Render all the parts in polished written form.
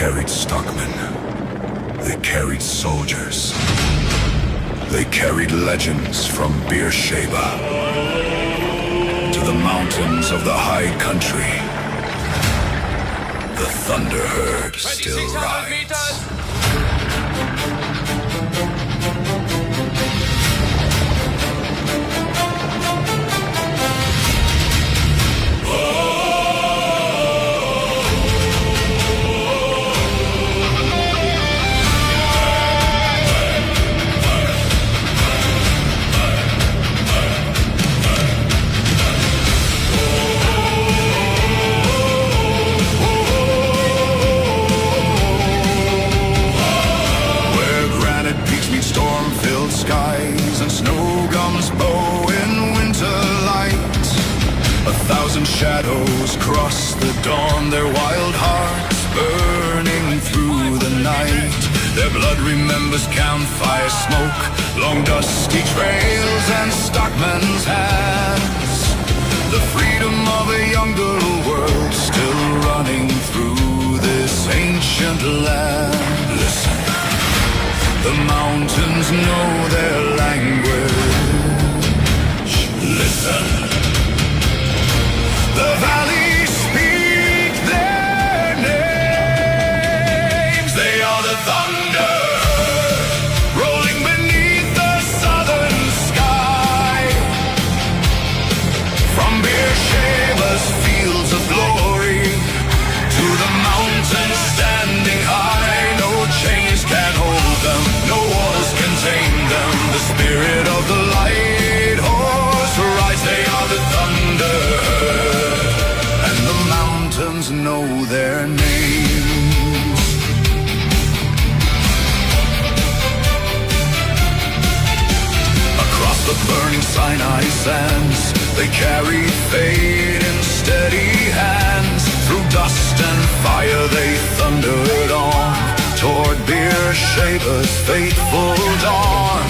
carried stockmen. They carried soldiers. They carried legends from Beersheba to the mountains of the high country. The thunder herd still rides. Skies and snow gums bow in winter light. 1,000 shadows cross the dawn, their wild hearts burning through the night. Their blood remembers campfire smoke, long dusty trails and stockmen's hands. The freedom of a younger world still running through this ancient land. Listen. The mountains know their language. Listen. The valleys speak their names. They are the thunder rolling beneath the southern sky. From Beersheba's fields of glory to the mountains standing high, no chains can hold them, no walls can tame them. The spirit of the light horse rides. They are the thunder herd, and the mountains know their names. Across the burning Sinai sands, they carried fate in steady hands. Through dust and fire they thundered on toward Beersheba's faithful dawn.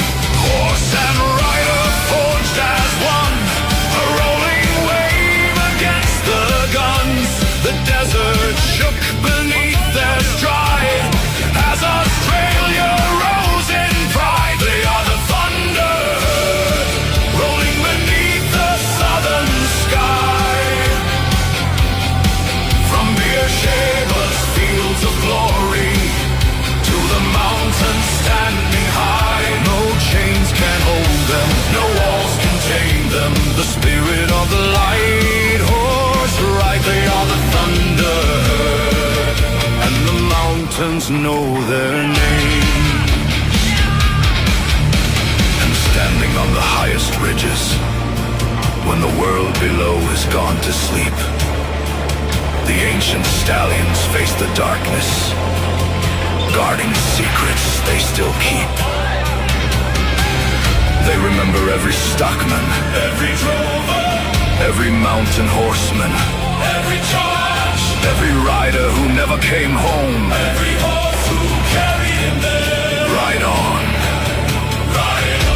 Horse and rider forged as one, a rolling wave against the guns. The desert shook beneath their stride as Australia rose in pride. They are the thunder herd, rolling beneath the southern sky. From Beersheba's fields of glory to the mountains standing high, no chains can hold them, no walls can tame them. The spirit of the light horse ride. They are the thunder herd, and the mountains know their name. And standing on the highest ridges, when the world below has gone to sleep, the ancient stallions face the darkness, guarding secrets they still keep. They remember every stockman, every drover, every mountain horseman, every charge, every rider who never came home, every horse who carried him there. Ride on. Ride on.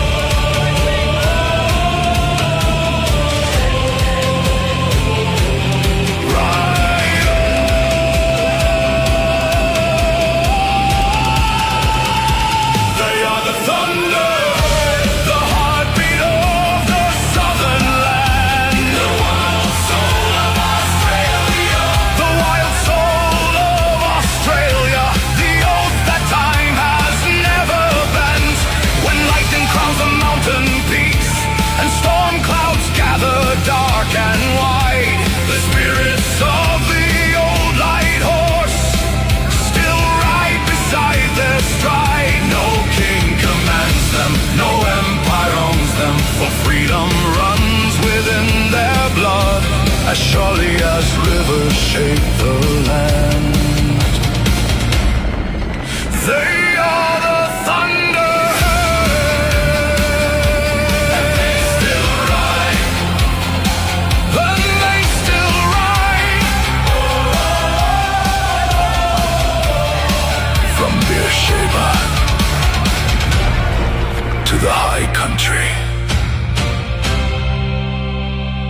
Dark and wide, the spirits of the old light horse still ride beside their stride. No king commands them, no empire owns them, for freedom runs within their blood, as surely as rivers shape the land. They are the thunder. Beersheba to the high country,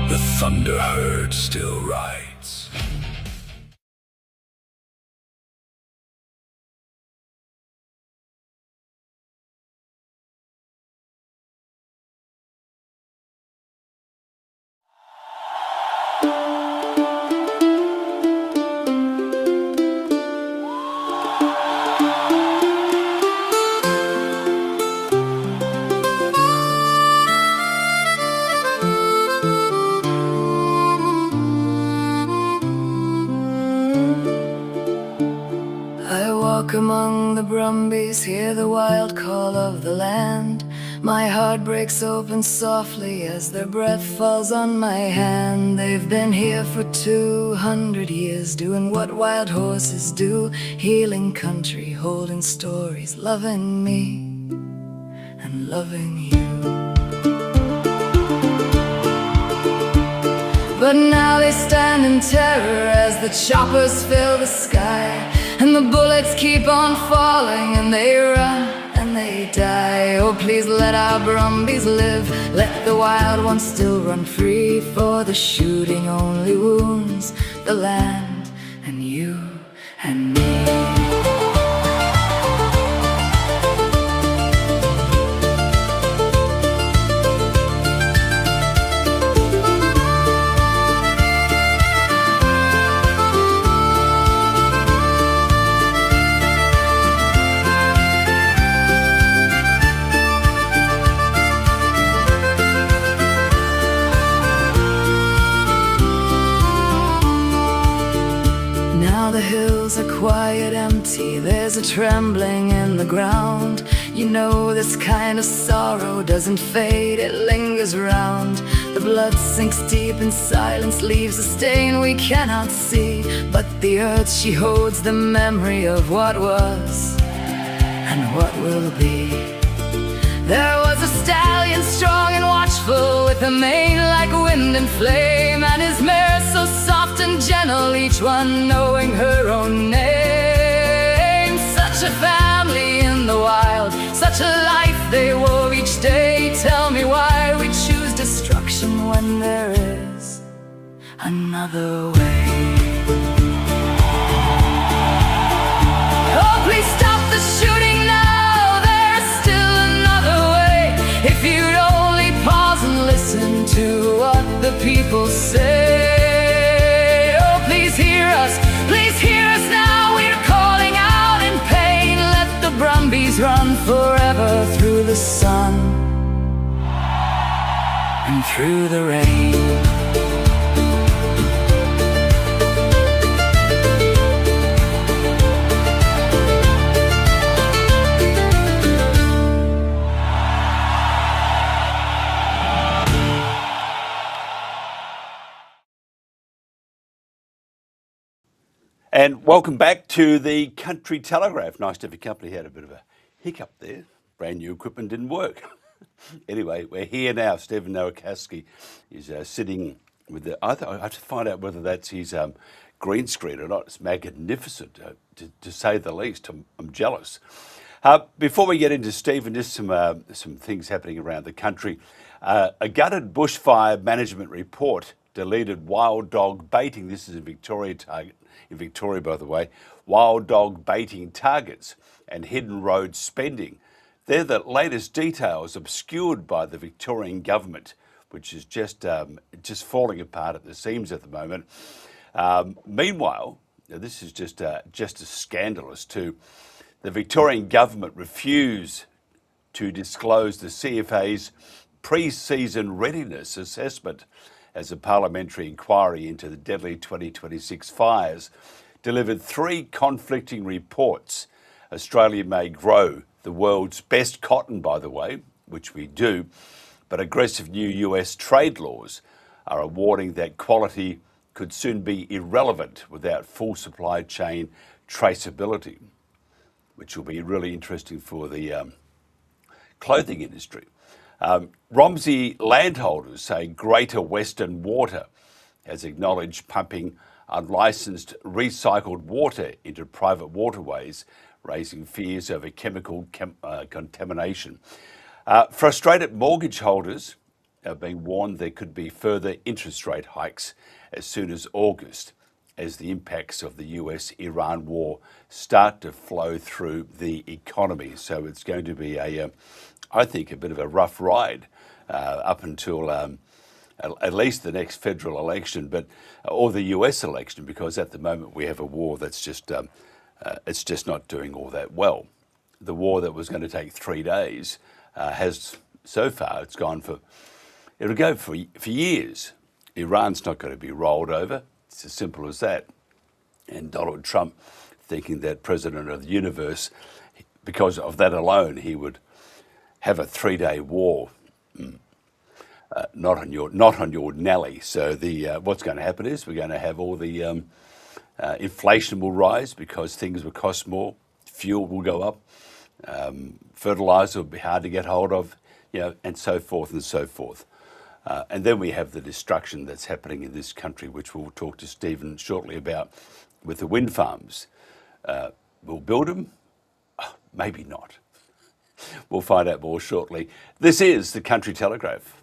the thunder herd still rides. among the Brumbies, hear the wild call of the land. My heart breaks open softly as their breath falls on my hand. They've been here for 200 years, doing what wild horses do, healing country, holding stories, loving me and loving you. But now they stand in terror as the choppers fill the sky, and the bullets keep on falling, and they run and they die. Oh, please let our Brumbies live, let the wild ones still run free, for the shooting only wounds the land and you and me. The hills are quiet, empty, there's a trembling in the ground. You know this kind of sorrow doesn't fade, it lingers round. The blood sinks deep in silence, leaves a stain we cannot see, but the earth, she holds the memory of what was and what will be. There was a stallion strong and watchful, with a mane like wind and flame, and his mare so soft and gentle, each one knowing her own name. Such a family in the wild, such a life they wove each day. Tell me why we choose destruction when there is another way. Oh, please stop the shooting now, there's still another way. If you'd only pause and listen to what the people say. Oh, please hear us now, we're calling out in pain. Let the Brumbies run forever through the sun and through the rain. And welcome back to the Country Telegraph. Nice to have your company. Had a bit of a hiccup there. Brand new equipment didn't work. Anyway, we're here now. Steven Nowakowski is sitting with the... I have to find out whether that's his green screen or not. It's magnificent, to say the least. I'm jealous. Before we get into Steven, just some things happening around the country. A gutted bushfire management report deleted wild dog baiting. This is a Victoria target. In Victoria, by the way, wild dog baiting targets and hidden road spending. They're the latest details obscured by the Victorian government, which is just falling apart at the seams at the moment. Meanwhile, this is just as scandalous too. The Victorian government refused to disclose the CFA's pre-season readiness assessment as a parliamentary inquiry into the deadly 2026 fires delivered three conflicting reports. Australia may grow the world's best cotton, by the way, which we do, but aggressive new US trade laws are a warning that quality could soon be irrelevant without full supply chain traceability, which will be really interesting for the clothing industry. Romsey landholders say Greater Western Water has acknowledged pumping unlicensed recycled water into private waterways, raising fears over chemical contamination. Frustrated mortgage holders are being warned there could be further interest rate hikes as soon as August, as the impacts of the US-Iran war start to flow through the economy. So it's going to be I think, a bit of a rough ride up until at least the next federal election, or the US election, because at the moment we have a war that's just it's just not doing all that well. The war that was going to take 3 days has so far it'll go for years. Iran's not going to be rolled over. It's as simple as that. And Donald Trump thinking that president of the universe, because of that alone, he would have a 3-day war. Not on your Nelly. So what's going to happen is we're going to have all the inflation will rise because things will cost more, fuel will go up, fertilizer will be hard to get hold of, and so forth and so forth. And then we have the destruction that's happening in this country, which we'll talk to Steven shortly about, with the wind farms. We'll build them? Maybe not. We'll find out more shortly. This is the Country Telegraph.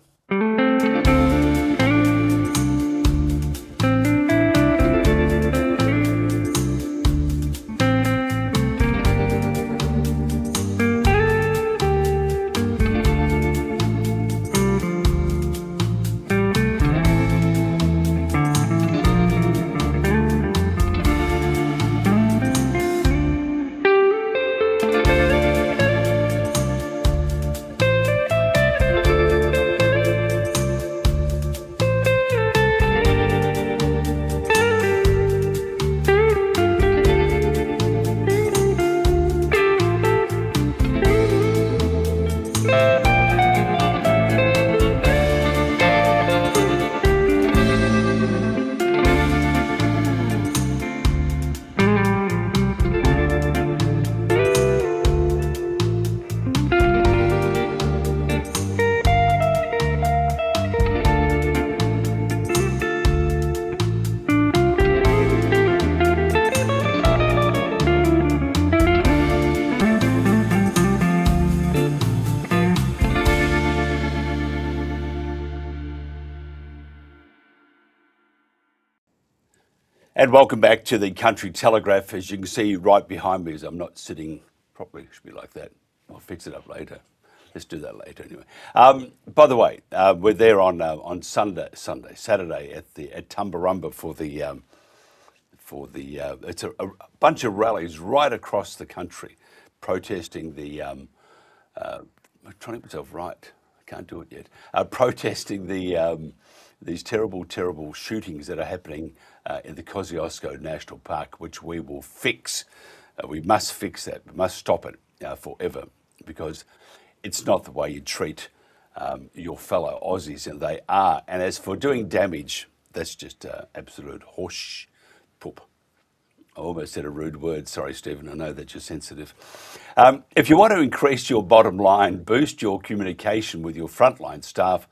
And welcome back to the Country Telegraph. As you can see right behind me, as I'm not sitting properly, it should be like that. I'll fix it up later. Let's do that later anyway. By the way, we're there on Saturday at Tumbarumba for the it's a bunch of rallies right across the country, protesting I'm trying to get myself right. I can't do it yet. Protesting these terrible shootings that are happening in the Kosciuszko National Park, which we will fix. We must fix that. We must stop it forever, because it's not the way you treat your fellow Aussies, and they are. And as for doing damage, that's just absolute horse poop. I almost said a rude word. Sorry, Stephen. I know that you're sensitive. If you want to increase your bottom line, boost your communication with your frontline staff,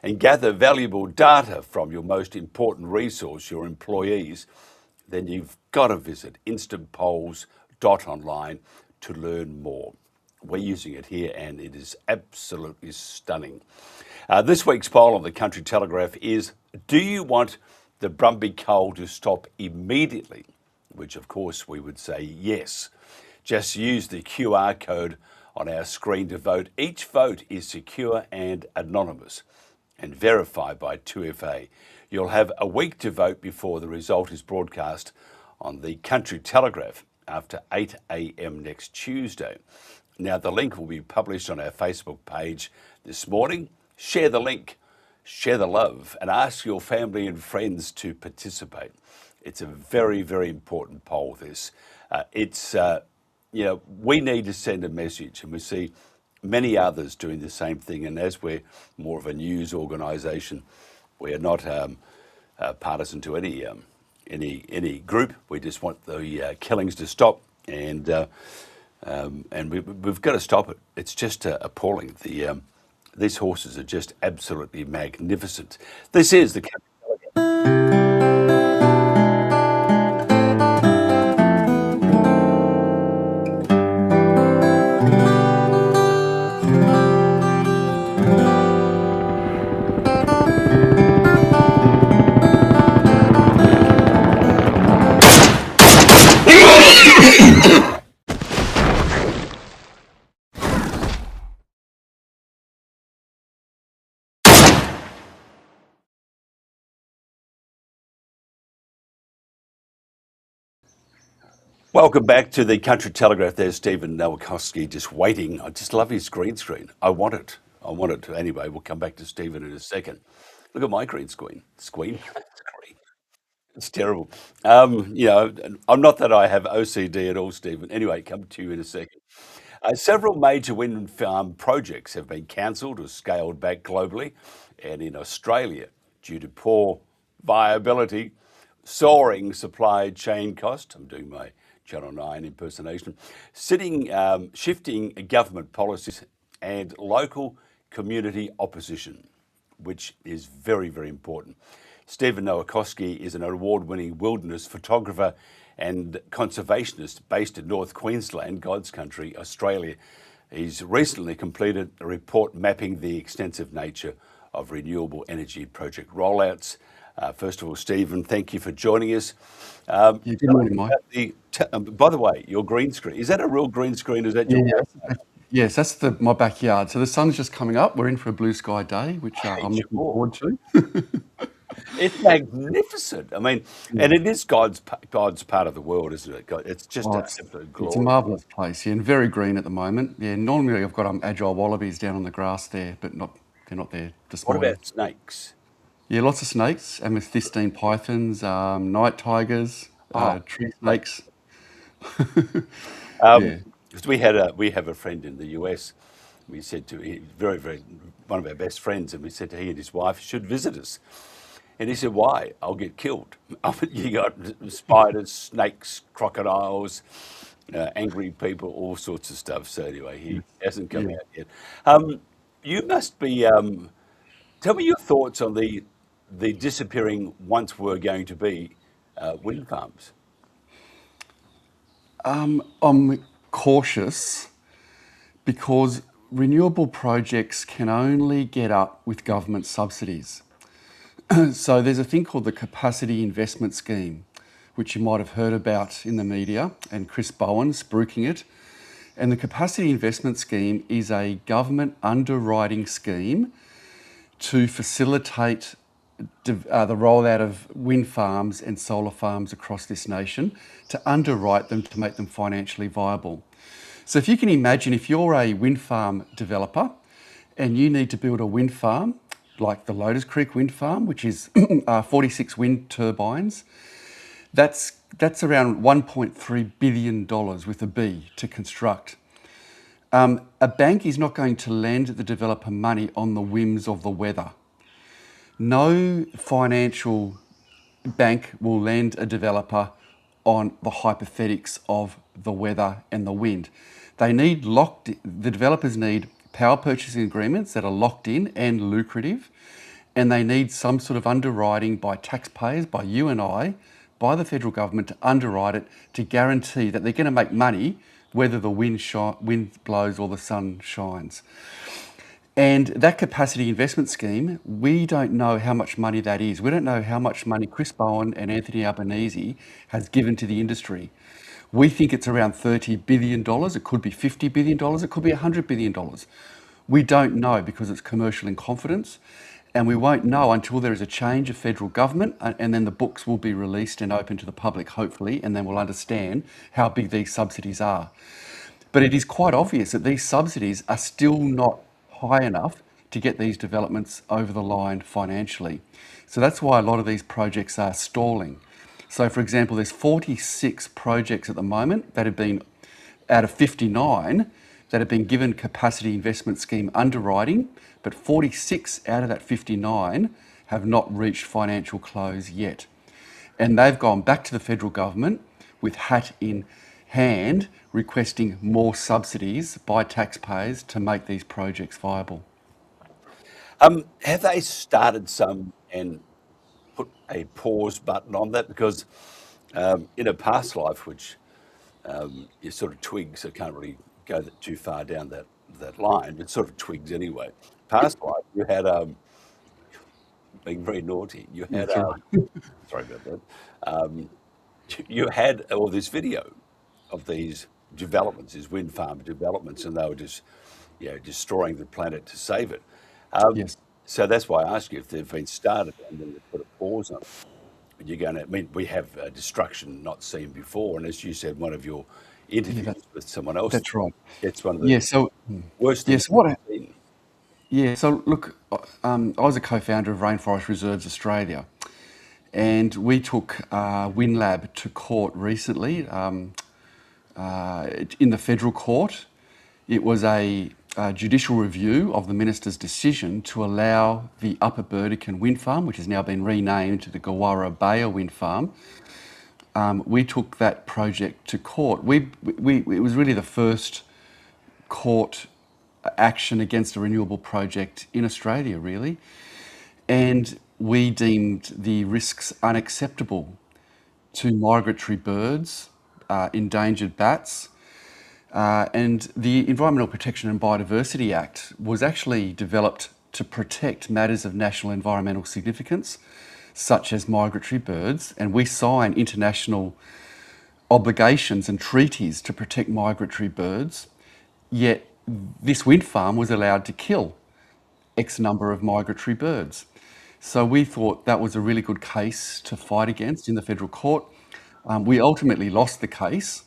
and gather valuable data from your most important resource, your employees, then you've got to visit Instantpolls.online to learn more. We're using it here, and it is absolutely stunning. This week's poll on the Country Telegraph is, do you want the Brumby cull to stop immediately? Which, of course, we would say yes. Just use the QR code on our screen to vote. Each vote is secure and anonymous and verified by 2FA. You'll have a week to vote before the result is broadcast on the Country Telegraph after 8 a.m. next Tuesday. Now, the link will be published on our Facebook page this morning. Share the link, share the love, and ask your family and friends to participate. It's a very, very important poll, this. We need to send a message, and we see many others doing the same thing. And as we're more of a news organisation, we are not partisan to any group. We just want the killings to stop, and we've got to stop it. It's just appalling. These horses are just absolutely magnificent. This is the Country Telegraph. Welcome back to the Country Telegraph. There's Stephen Nowakowski just waiting. I just love his green screen. I want it. Anyway, we'll come back to Stephen in a second. Look at my green screen. Screen. It's terrible. I'm not that I have OCD at all, Stephen. Anyway, come to you in a second. Several major wind farm projects have been cancelled or scaled back globally and in Australia due to poor viability, soaring supply chain cost. I'm doing my Channel 9 impersonation, shifting government policies and local community opposition, which is very, very important. Steven Nowakowski is an award-winning wilderness photographer and conservationist based in North Queensland, God's country, Australia. He's recently completed a report mapping the extensive nature of renewable energy project rollouts. First of all, Stephen, thank you for joining us. Yeah, good morning, Mike. By the way, your green screen, is that a real green screen? Is that Yeah, your yes, that's my backyard. So the sun's just coming up. We're in for a blue sky day, which I'm looking forward to. It's magnificent. I mean, and it is God's part of the world, isn't it? It's just Oh, an it's absolute it's a glory. marvellous place, yeah, and very green at the moment. Yeah, normally I've got agile wallabies down on the grass there, but they're not there this What morning. about snakes? Yeah, lots of snakes, amethystine pythons, night tigers, tree snakes. Yeah, 'Cause we have a friend in the US. We said to him, very, very one of our best friends, and we said to he and his wife should visit us. And he said, "Why? I'll get killed." You got spiders, snakes, crocodiles, angry people, all sorts of stuff. So anyway, he hasn't come yeah. out yet. You must be. Tell me your thoughts on the disappearing once were going to be wind farms. I'm cautious because renewable projects can only get up with government subsidies. So there's a thing called the Capacity Investment Scheme, which you might have heard about in the media, and Chris Bowen spruiking it. And the Capacity Investment Scheme is a government underwriting scheme to facilitate the rollout of wind farms and solar farms across this nation, to underwrite them to make them financially viable. So if you can imagine, if you're a wind farm developer and you need to build a wind farm, like the Lotus Creek wind farm, which is 46 wind turbines, that's around $1.3 billion with a B to construct. A bank is not going to lend the developer money on the whims of the weather. No financial bank will lend a developer on the hypothetics of the weather and the wind. The developers need power purchasing agreements that are locked in and lucrative, and they need some sort of underwriting by taxpayers, by you and I, by the federal government to underwrite it, to guarantee that they're going to make money whether the wind blows or the sun shines. And that capacity investment scheme, we don't know how much money that is. We don't know how much money Chris Bowen and Anthony Albanese has given to the industry. We think it's around $30 billion. It could be $50 billion. It could be $100 billion. We don't know because it's commercial in confidence. And we won't know until there is a change of federal government, and then the books will be released and open to the public, hopefully, and then we'll understand how big these subsidies are. But it is quite obvious that these subsidies are still not high enough to get these developments over the line financially. So that's why a lot of these projects are stalling. So for example, there's 46 projects at the moment that have been, out of 59, that have been given capacity investment scheme underwriting, but 46 out of that 59 have not reached financial close yet. And they've gone back to the federal government with hat in hand, requesting more subsidies by taxpayers to make these projects viable. Have they started some and put a pause button on that? Because in a past life, which is sort of twigs, I can't really go too far down that line, but sort of twigs anyway. Past life, you had being very naughty. You had That's right. sorry about that. You had all this video of these developments, these wind farm developments, and they were just destroying the planet to save it. Yes. So that's why I ask you if they've been started and then they put a pause on it. You're going to, I mean, we have destruction not seen before, and as you said, one of your interviews with someone else, That's right. it's one of the Yeah. So worst yes. things we've seen. Yeah. So look, I was a co-founder of Rainforest Reserves Australia, And we took WinLab to court recently in the federal court. It was a judicial review of the minister's decision to allow the Upper Burdekin wind farm, which has now been renamed to the Gawara Bayer wind farm. We took that project to court. It was really the first court action against a renewable project in Australia, really. And we deemed the risks unacceptable to migratory birds, endangered bats, and the Environmental Protection and Biodiversity Act was actually developed to protect matters of national environmental significance, such as migratory birds, and we sign international obligations and treaties to protect migratory birds, yet this wind farm was allowed to kill X number of migratory birds. So we thought that was a really good case to fight against in the federal court. We ultimately lost the case.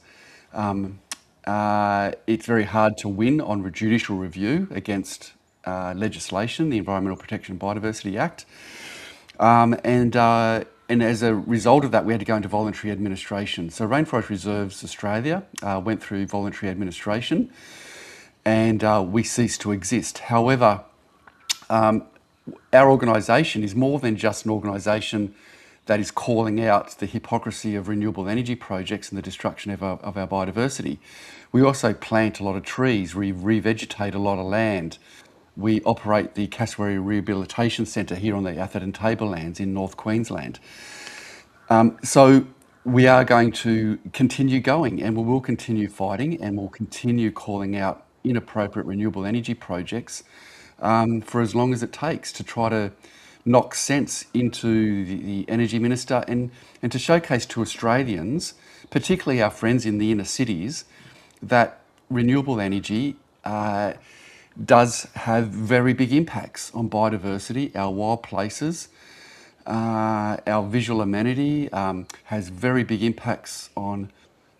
It's very hard to win on judicial review against legislation, the Environmental Protection and Biodiversity Act. And as a result of that, we had to go into voluntary administration. So Rainforest Reserves Australia went through voluntary administration, and we ceased to exist. However, our organisation is more than just an organisation that is calling out the hypocrisy of renewable energy projects and the destruction of our biodiversity. We also plant a lot of trees, we revegetate a lot of land. We operate the Cassowary Rehabilitation Centre here on the Atherton Tablelands in North Queensland. So we are going to continue going, and we will continue fighting, and we'll continue calling out inappropriate renewable energy projects for as long as it takes to try to knock sense into the Energy Minister and to showcase to Australians, particularly our friends in the inner cities, that renewable energy does have very big impacts on biodiversity, our wild places, our visual amenity, has very big impacts on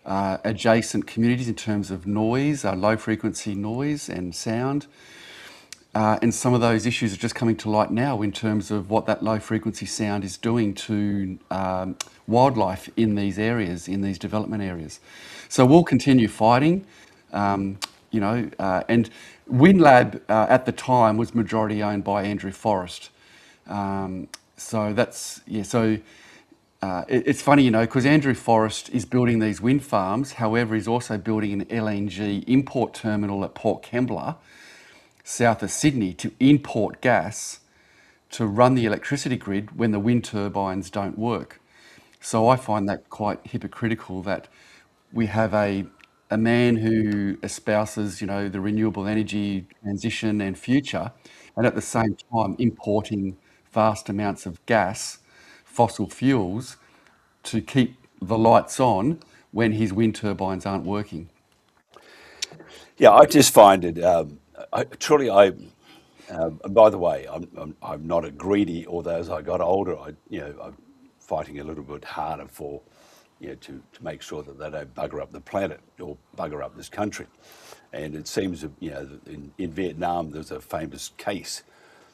adjacent communities in terms of noise, low frequency noise and sound. And some of those issues are just coming to light now in terms of what that low frequency sound is doing to wildlife in these areas, in these development areas. So we'll continue fighting, and WinLab at the time was majority owned by Andrew Forrest. So that's, it's funny, because Andrew Forrest is building these wind farms. However, he's also building an LNG import terminal at Port Kembla, south of Sydney, to import gas to run the electricity grid when the wind turbines don't work. So I find that quite hypocritical that we have a man who espouses, the renewable energy transition and future, and at the same time importing vast amounts of gas, fossil fuels, to keep the lights on when his wind turbines aren't working. Yeah, I just find it. By the way, I'm not a greedy. Although as I got older, I'm fighting a little bit harder for, to make sure that they don't bugger up the planet or bugger up this country. And it seems that, in Vietnam there's a famous case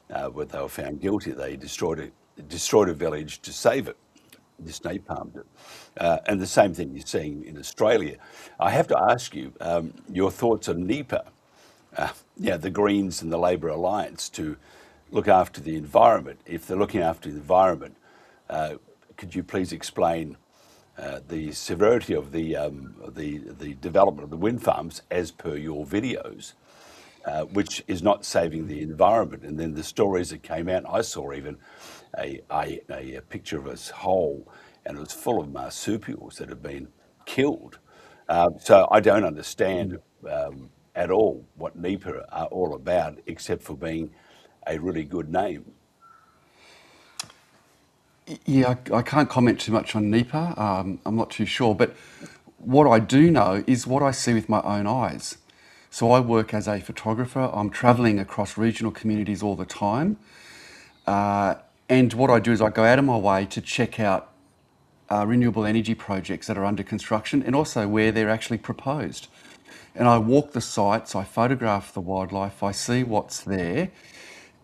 where they were found guilty. They destroyed a village to save it. Just napalmed it. And the same thing you're seeing in Australia. I have to ask you your thoughts on NEPA. The Greens and the Labor Alliance to look after the environment. If they're looking after the environment, could you please explain the severity of the development of the wind farms as per your videos, which is not saving the environment? And then the stories that came out, I saw even a picture of a hole, and it was full of marsupials that had been killed. So I don't understand at all what NEPA are all about, except for being a really good name. Yeah, I can't comment too much on NEPA. I'm not too sure, but what I do know is what I see with my own eyes. So I work as a photographer. I'm travelling across regional communities all the time. And what I do is I go out of my way to check out renewable energy projects that are under construction and also where they're actually proposed. And I walk the sites, I photograph the wildlife, I see what's there,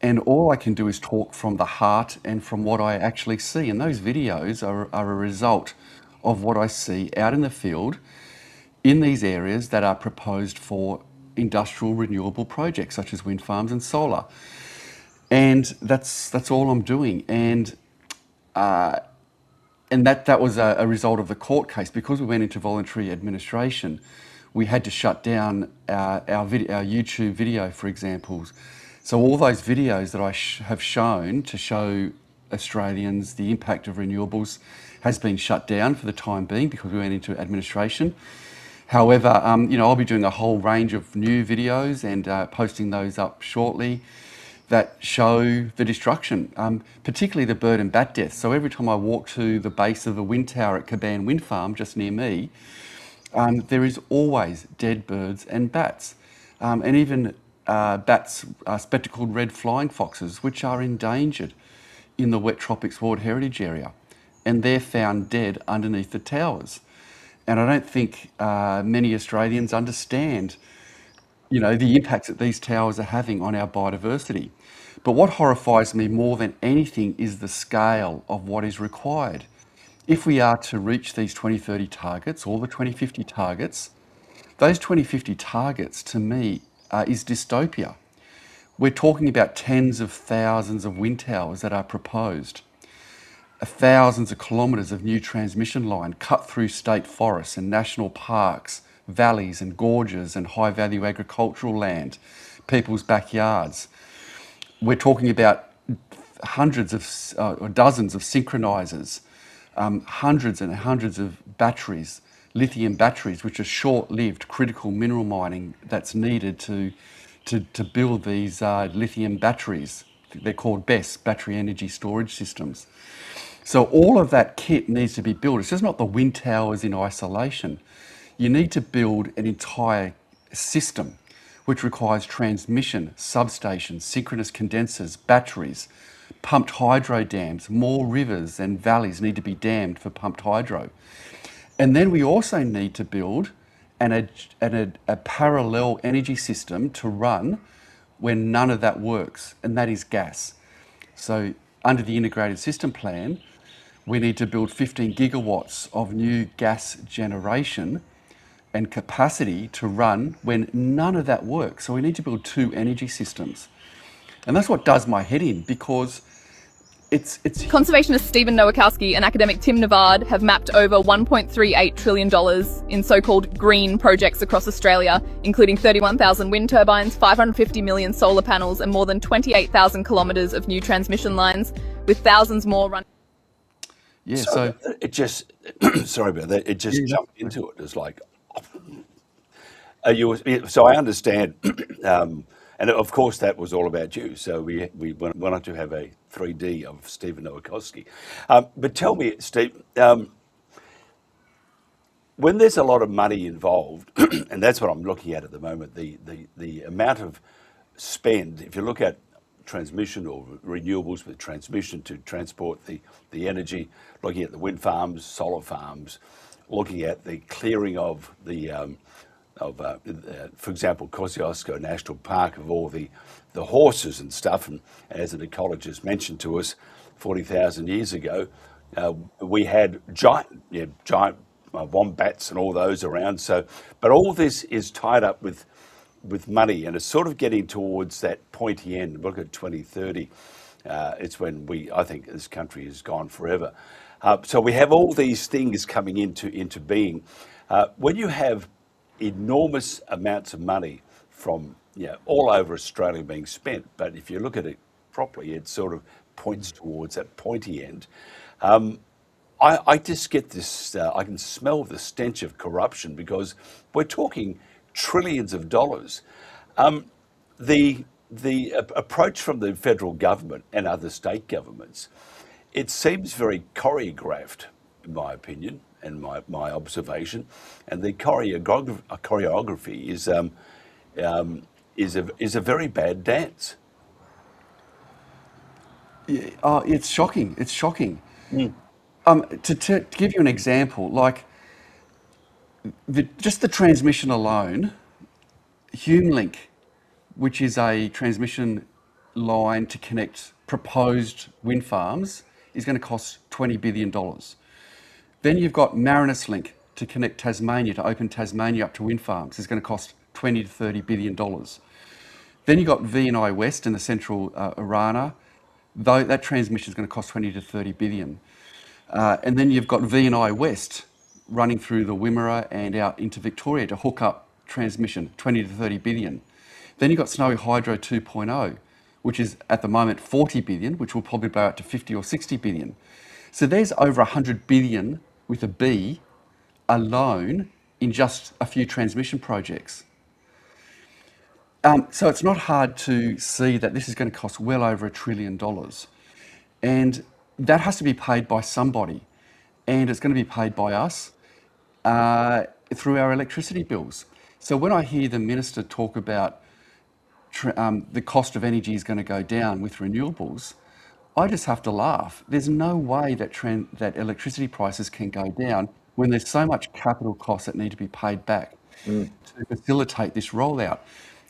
And all I can do is talk from the heart and from what I actually see. And those videos are a result of what I see out in the field in these areas that are proposed for industrial renewable projects such as wind farms and solar. And that's all I'm doing. And that was a result of the court case. Because we went into voluntary administration, we had to shut down our YouTube video, for example. So all those videos that I have shown to show Australians the impact of renewables has been shut down for the time being because we went into administration. However, I'll be doing a whole range of new videos and posting those up shortly that show the destruction, particularly the bird and bat deaths. So every time I walk to the base of the wind tower at Caban Wind Farm, just near me, there is always dead birds and bats. And even bats, spectacled red flying foxes, which are endangered in the Wet Tropics World Heritage Area. And they're found dead underneath the towers. And I don't think many Australians understand the impacts that these towers are having on our biodiversity. But what horrifies me more than anything is the scale of what is required. If we are to reach these 2030 targets or the 2050 targets, those 2050 targets to me is dystopia. We're talking about tens of thousands of wind towers that are proposed, thousands of kilometres of new transmission line cut through state forests and national parks, valleys and gorges and high-value agricultural land, people's backyards. We're talking about hundreds of or dozens of synchronisers, hundreds and hundreds of batteries, lithium batteries, which are short-lived critical mineral mining that's needed to build these lithium batteries. They're called BESS, battery energy storage systems. So all of that kit needs to be built. It's just not the wind towers in isolation. You need to build an entire system which requires transmission, substations, synchronous condensers, batteries, pumped hydro dams. More rivers and valleys need to be dammed for pumped hydro. And then we also need to build a parallel energy system to run when none of that works, and that is gas. So under the integrated system plan, we need to build 15 gigawatts of new gas generation and capacity to run when none of that works. So we need to build two energy systems. And that's what does my head in, because it's Conservationist Steven Nowakowski and academic Tim Navard have mapped over $1.38 trillion in so-called green projects across Australia, including 31,000 wind turbines, 550 million solar panels, and more than 28,000 kilometres of new transmission lines, with thousands more running. Yeah, so it just sorry about that. It just jumped into it. It's like, so I understand, and of course that was all about you. So we wanted to have a 3D of Steven Nowakowski. But tell me, Steve, when there's a lot of money involved, and that's what I'm looking at the moment, the amount of spend. If you look at transmission or renewables with transmission to transport the energy, looking at the wind farms, solar farms, looking at the clearing of for example, Kosciuszko National Park, of all the horses and stuff. And as an ecologist mentioned to us 40,000 years ago, we had giant wombats and all those around. So, but all this is tied up with money, and it's sort of getting towards that pointy end. Look at 2030. It's when I think this country is gone forever. So we have all these things coming into being. When you have enormous amounts of money from all over Australia being spent, but if you look at it properly, it sort of points towards that pointy end. I just get this, I can smell the stench of corruption, because we're talking trillions of dollars. The approach from the federal government and other state governments, it seems very choreographed, in my opinion and my observation, and the choreography is a very bad dance. It's shocking. It's shocking. To give you an example, like just the transmission alone, HumeLink, which is a transmission line to connect proposed wind farms is going to cost $20 billion. Then you've got Marinus Link to connect Tasmania, to open Tasmania up to wind farms, is going to cost $20 to $30 billion. Then you've got VNI West in the central Arana, though that transmission is going to cost 20 to 30 billion. And then you've got VNI West running through the Wimmera and out into Victoria to hook up transmission, 20 to 30 billion. Then you've got Snowy Hydro 2.0, which is at the moment 40 billion, which will probably blow out to 50 or 60 billion. So there's over 100 billion with a B alone in just a few transmission projects. So it's not hard to see that this is going to cost well over $1 trillion. And that has to be paid by somebody. And it's going to be paid by us through our electricity bills. So when I hear the minister talk about the cost of energy is going to go down with renewables, I just have to laugh. There's no way that that electricity prices can go down when there's so much capital costs that need to be paid back to facilitate this rollout.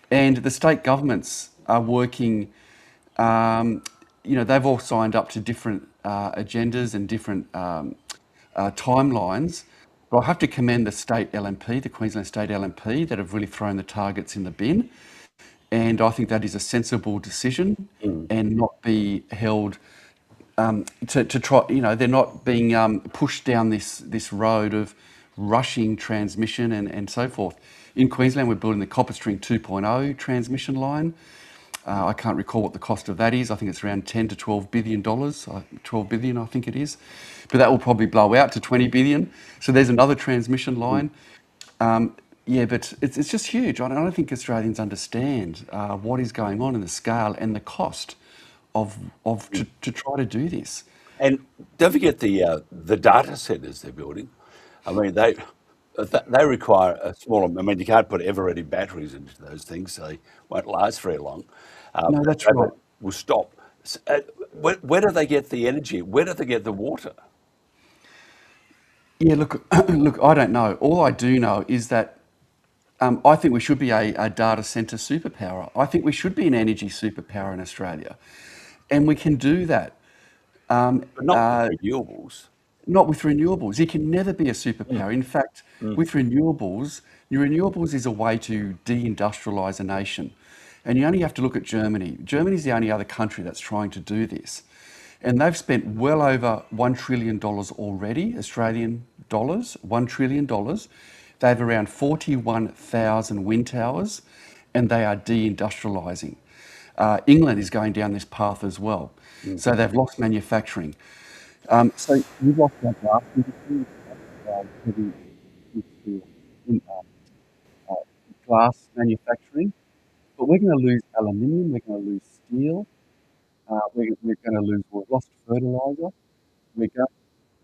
And the state governments are working, they've all signed up to different agendas and different timelines. But I have to commend the state LNP, the Queensland State LNP, that have really thrown the targets in the bin. And I think that is a sensible decision and not be held to try, they're not being pushed down this road of rushing transmission and so forth. In Queensland, we're building the Copper String 2.0 transmission line. I can't recall what the cost of that is. I think it's around $10 to $12 billion, 12 billion, I think it is. But that will probably blow out to 20 billion. So there's another transmission line. But it's just huge. I don't think Australians understand what is going on in the scale and the cost to try to do this. And don't forget the data centres they're building. I mean, they require a smaller. I mean, you can't put ever-ready batteries into those things, so they won't last very long. No, that's right. Will stop. Where do they get the energy? Where do they get the water? Yeah, look, I don't know. All I do know is that I think we should be a data centre superpower. I think we should be an energy superpower in Australia, and we can do that. But not with renewables. Not with renewables. You can never be a superpower. In fact, with renewables is a way to deindustrialise a nation. And you only have to look at Germany. Germany is the only other country that's trying to do this. And they've spent well over $1 trillion already, Australian dollars, $1 trillion. They have around 41,000 wind towers, and they are deindustrialising. England is going down this path as well. So they've lost manufacturing. So we've lost our glass industry, glass manufacturing, but we're going to lose aluminium, we're going to lose steel, we're going to lose, we've lost fertiliser.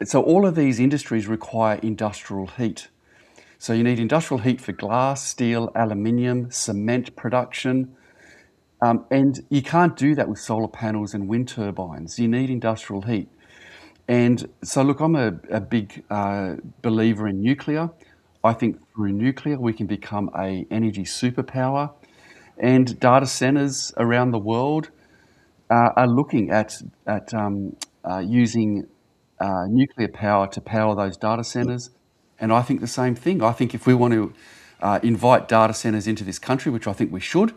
So all of these industries require industrial heat. So you need industrial heat for glass, steel, aluminium, cement production, and you can't do that with solar panels and wind turbines. You need industrial heat. And so, look, I'm a big believer in nuclear. I think through nuclear we can become an energy superpower. And data centres around the world are looking at using nuclear power to power those data centres. And I think the same thing. I think if we want to invite data centres into this country, which I think we should,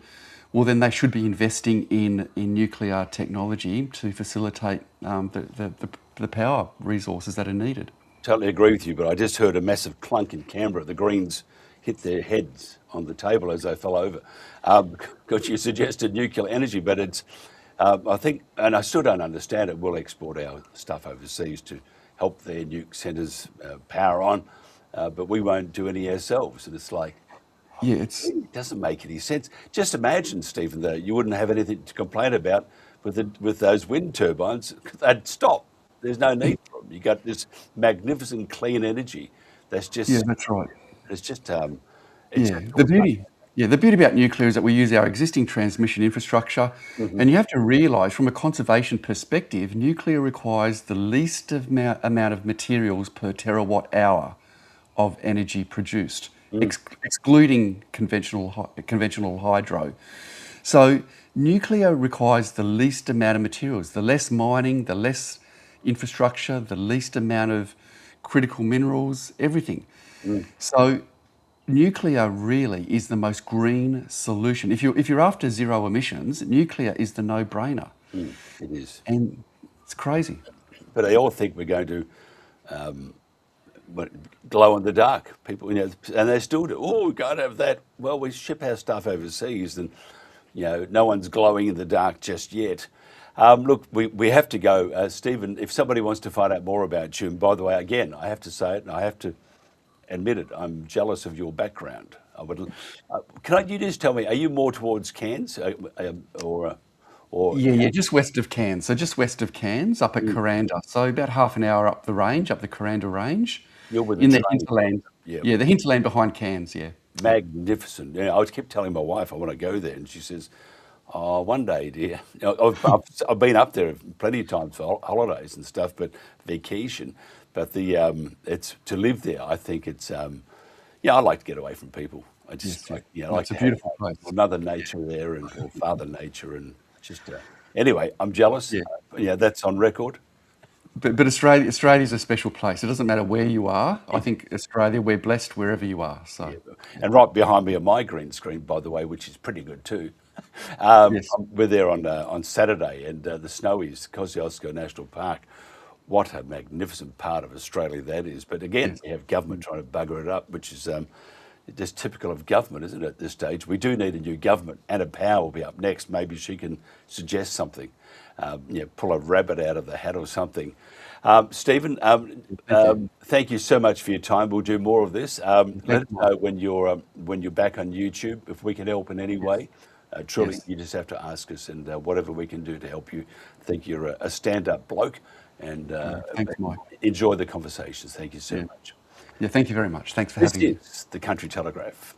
well, then they should be investing in nuclear technology to facilitate the power resources that are needed. Totally agree with you, but I just heard a massive clunk in Canberra. The Greens hit their heads on the table as they fell over. Because you suggested nuclear energy, but it's, I think, and I still don't understand it, we'll export our stuff overseas to help their nuke centres power on, but we won't do any ourselves. And it's like, Yeah, it doesn't make any sense. Just imagine, Stephen, that you wouldn't have anything to complain about with those wind turbines. They'd stop. There's no need for them. You got this magnificent clean energy. That's just that's right. It's just The beauty about nuclear is that we use our existing transmission infrastructure, and you have to realise, from a conservation perspective, nuclear requires the least amount of materials per terawatt hour of energy produced, excluding conventional hydro. So nuclear requires the least amount of materials, the less mining, the less infrastructure, the least amount of critical minerals, everything. So nuclear really is the most green solution. If you're after zero emissions, nuclear is the no-brainer. It is. And it's crazy. But they all think we're going to glow in the dark. People, and they still do. Oh, we can't have that. Well, we ship our stuff overseas, and no one's glowing in the dark just yet. Look, we have to go, Steven. If somebody wants to find out more about you, and by the way, again, I have to say it, and I have to admit it. I'm jealous of your background. I would. You just tell me? Are you more towards Cairns, or? Yeah, just west of Cairns. So just west of Cairns, up at Kuranda. So about half an hour up the range, up the Kuranda range. You're with in the the hinterland. Yeah, the hinterland behind Cairns. Yeah. Magnificent. I kept telling my wife I want to go there, and she says, "Oh, one day, dear." I've been up there plenty of times for holidays and stuff, but vacation. But it's to live there. I think it's I like to get away from people. I just it's a beautiful place. Mother Nature there, or Father Nature, and just anyway. I'm jealous. Yeah, that's on record. But Australia's a special place. It doesn't matter where you are. I think Australia, we're blessed wherever you are. So, and right behind me on my green screen, by the way, which is pretty good too. We're there on Saturday, and the Snowies, Kosciuszko National Park. What a magnificent part of Australia that is. But again, we have government trying to bugger it up, which is just typical of government, isn't it? At this stage, we do need a new government. Anna Power will be up next. Maybe she can suggest something. Pull a rabbit out of the hat or something. Steven, thank you so much for your time. We'll do more of this. Let us know when you're back on YouTube, if we can help in any way. Truly, you just have to ask us, and whatever we can do to help you. I think you're a stand-up bloke, and thanks, Mike. Enjoy the conversations. Thank you so much. Yeah, thank you very much. Thanks for having me. This is the Country Telegraph.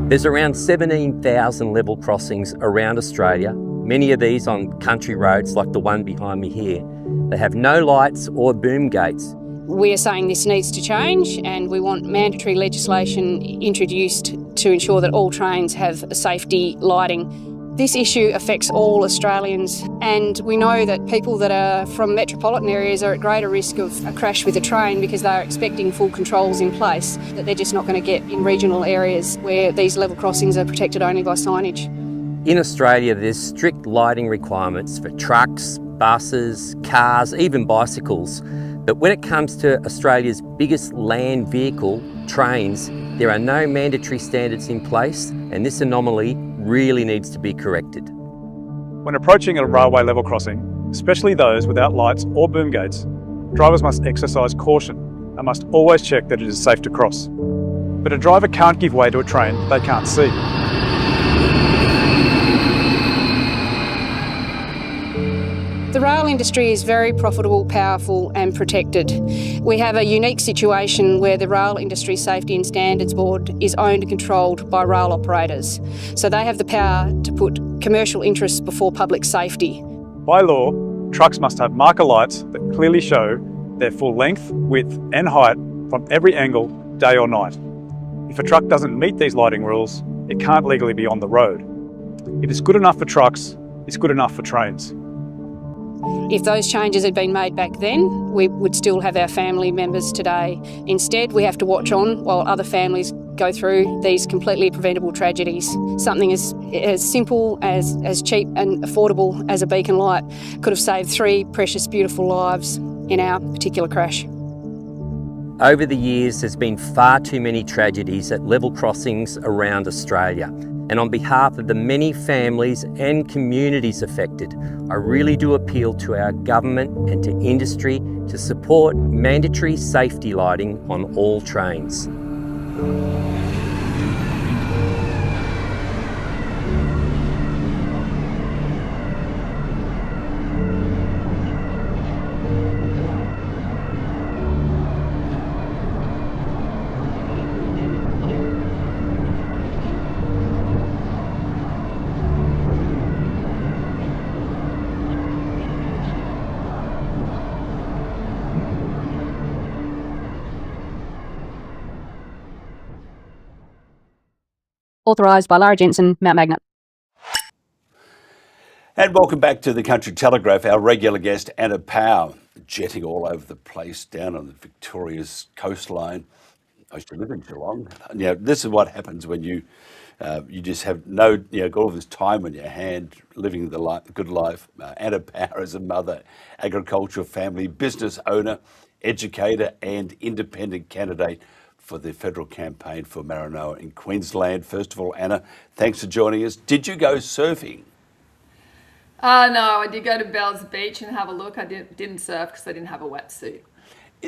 There's around 17,000 level crossings around Australia, many of these on country roads like the one behind me here. They have no lights or boom gates. We are saying this needs to change, and we want mandatory legislation introduced to ensure that all trains have safety lighting. This issue affects all Australians, and we know that people that are from metropolitan areas are at greater risk of a crash with a train because they're expecting full controls in place that they're just not going to get in regional areas where these level crossings are protected only by signage. In Australia, there's strict lighting requirements for trucks, buses, cars, even bicycles. But when it comes to Australia's biggest land vehicle, trains, there are no mandatory standards in place, and this anomaly really needs to be corrected. When approaching a railway level crossing, especially those without lights or boom gates, drivers must exercise caution and must always check that it is safe to cross. But a driver can't give way to a train they can't see. The rail industry is very profitable, powerful and protected. We have a unique situation where the Rail Industry Safety and Standards Board is owned and controlled by rail operators. So they have the power to put commercial interests before public safety. By law, trucks must have marker lights that clearly show their full length, width and height from every angle, day or night. If a truck doesn't meet these lighting rules, it can't legally be on the road. If it's good enough for trucks, it's good enough for trains. If those changes had been made back then, we would still have our family members today. Instead, we have to watch on while other families go through these completely preventable tragedies. Something as simple, as cheap and affordable as a beacon light could have saved 3 precious, beautiful lives in our particular crash. Over the years, there's been far too many tragedies at level crossings around Australia. And on behalf of the many families and communities affected, I really do appeal to our government and to industry to support mandatory safety lighting on all trains. Authorised by Lara Jensen, Mount Magnet. And welcome back to the Country Telegraph. Our regular guest, Anna Power, jetting all over the place down on the Victoria's coastline. I used to live in Geelong. This is what happens when you just have got all this time on your hand, living the good life. Anna Power is a mother, agricultural family, business owner, educator and independent candidate for the federal campaign for Maranoa in Queensland. First of all, Anna, thanks for joining us. Did you go surfing? No, I did go to Bells Beach and have a look. I didn't surf because I didn't have a wetsuit.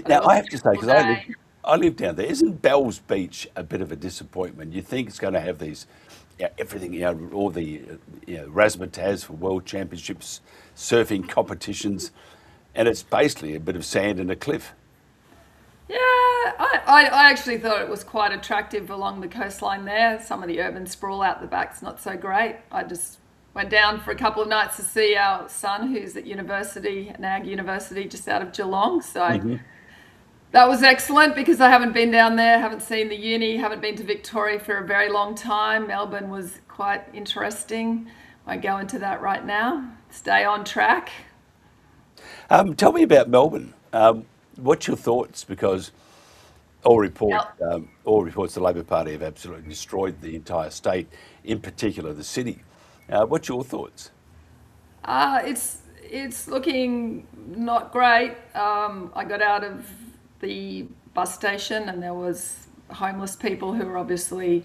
Now, I have to say, because I live down there, isn't Bells Beach a bit of a disappointment? You think it's going to have these, everything, all the razzmatazz for world championships, surfing competitions, and it's basically a bit of sand and a cliff. Yeah, I actually thought it was quite attractive along the coastline there. Some of the urban sprawl out the back's not so great. I just went down for a couple of nights to see our son, who's at university, NAG University, just out of Geelong. So that was excellent because I haven't been down there, haven't seen the uni, haven't been to Victoria for a very long time. Melbourne was quite interesting. I won't go into that right now. Stay on track. Tell me about Melbourne. What's your thoughts? Because all reports, the Labor Party have absolutely destroyed the entire state, in particular the city. What's your thoughts? It's looking not great. I got out of the bus station and there was homeless people who were obviously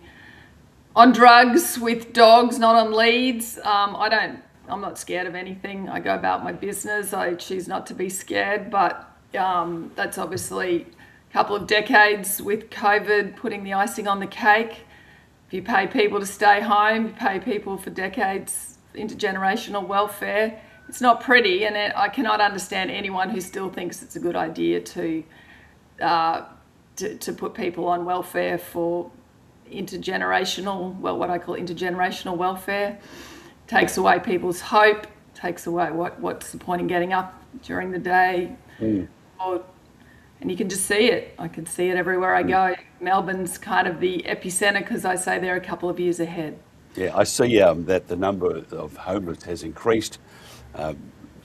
on drugs with dogs, not on leads. I'm not scared of anything. I go about my business. I choose not to be scared, but that's obviously a couple of decades with COVID putting the icing on the cake. If you pay people to stay home, you pay people for decades intergenerational welfare. It's not pretty, and I cannot understand anyone who still thinks it's a good idea to put people on welfare for what I call intergenerational welfare. Takes away people's hope, takes away what's the point in getting up during the day. And you can just see it. I can see it everywhere I go. Melbourne's kind of the epicenter because I say they're a couple of years ahead. Yeah, I see that the number of homeless has increased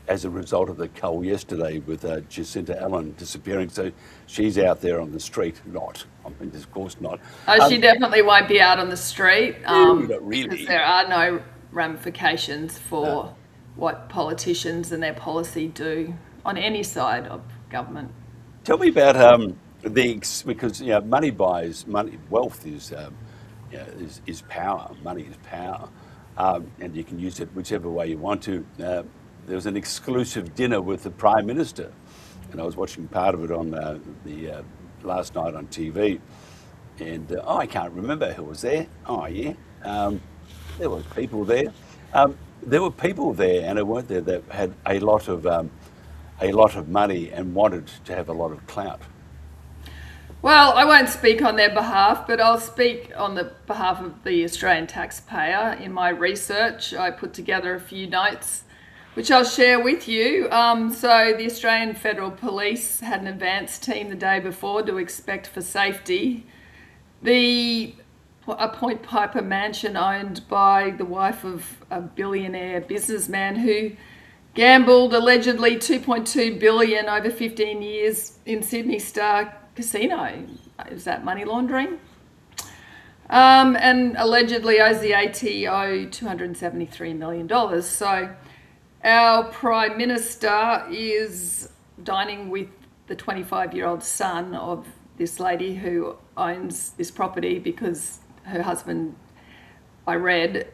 as a result of the cull yesterday with Jacinta Allen disappearing. So she's out there on the street. Of course not. She definitely won't be out on the street. Not really. Because there are no ramifications for what politicians and their policy do on any side of government. Tell me about because money buys money. Wealth is power. Money is power, and you can use it whichever way you want to. There was an exclusive dinner with the Prime Minister, and I was watching part of it on the last night on TV, and I can't remember who was there. There were people there. There were people there, and weren't there that had a lot of money and wanted to have a lot of clout. Well, I won't speak on their behalf, but I'll speak on the behalf of the Australian taxpayer. In my research, I put together a few notes, which I'll share with you. So the Australian Federal Police had an advance team the day before to inspect for safety. A Point Piper mansion owned by the wife of a billionaire businessman who gambled allegedly $2.2 billion over 15 years in Sydney Star Casino. Is that money laundering? And allegedly owes the ATO $273 million. So our Prime Minister is dining with the 25-year-old son of this lady who owns this property because her husband, I read,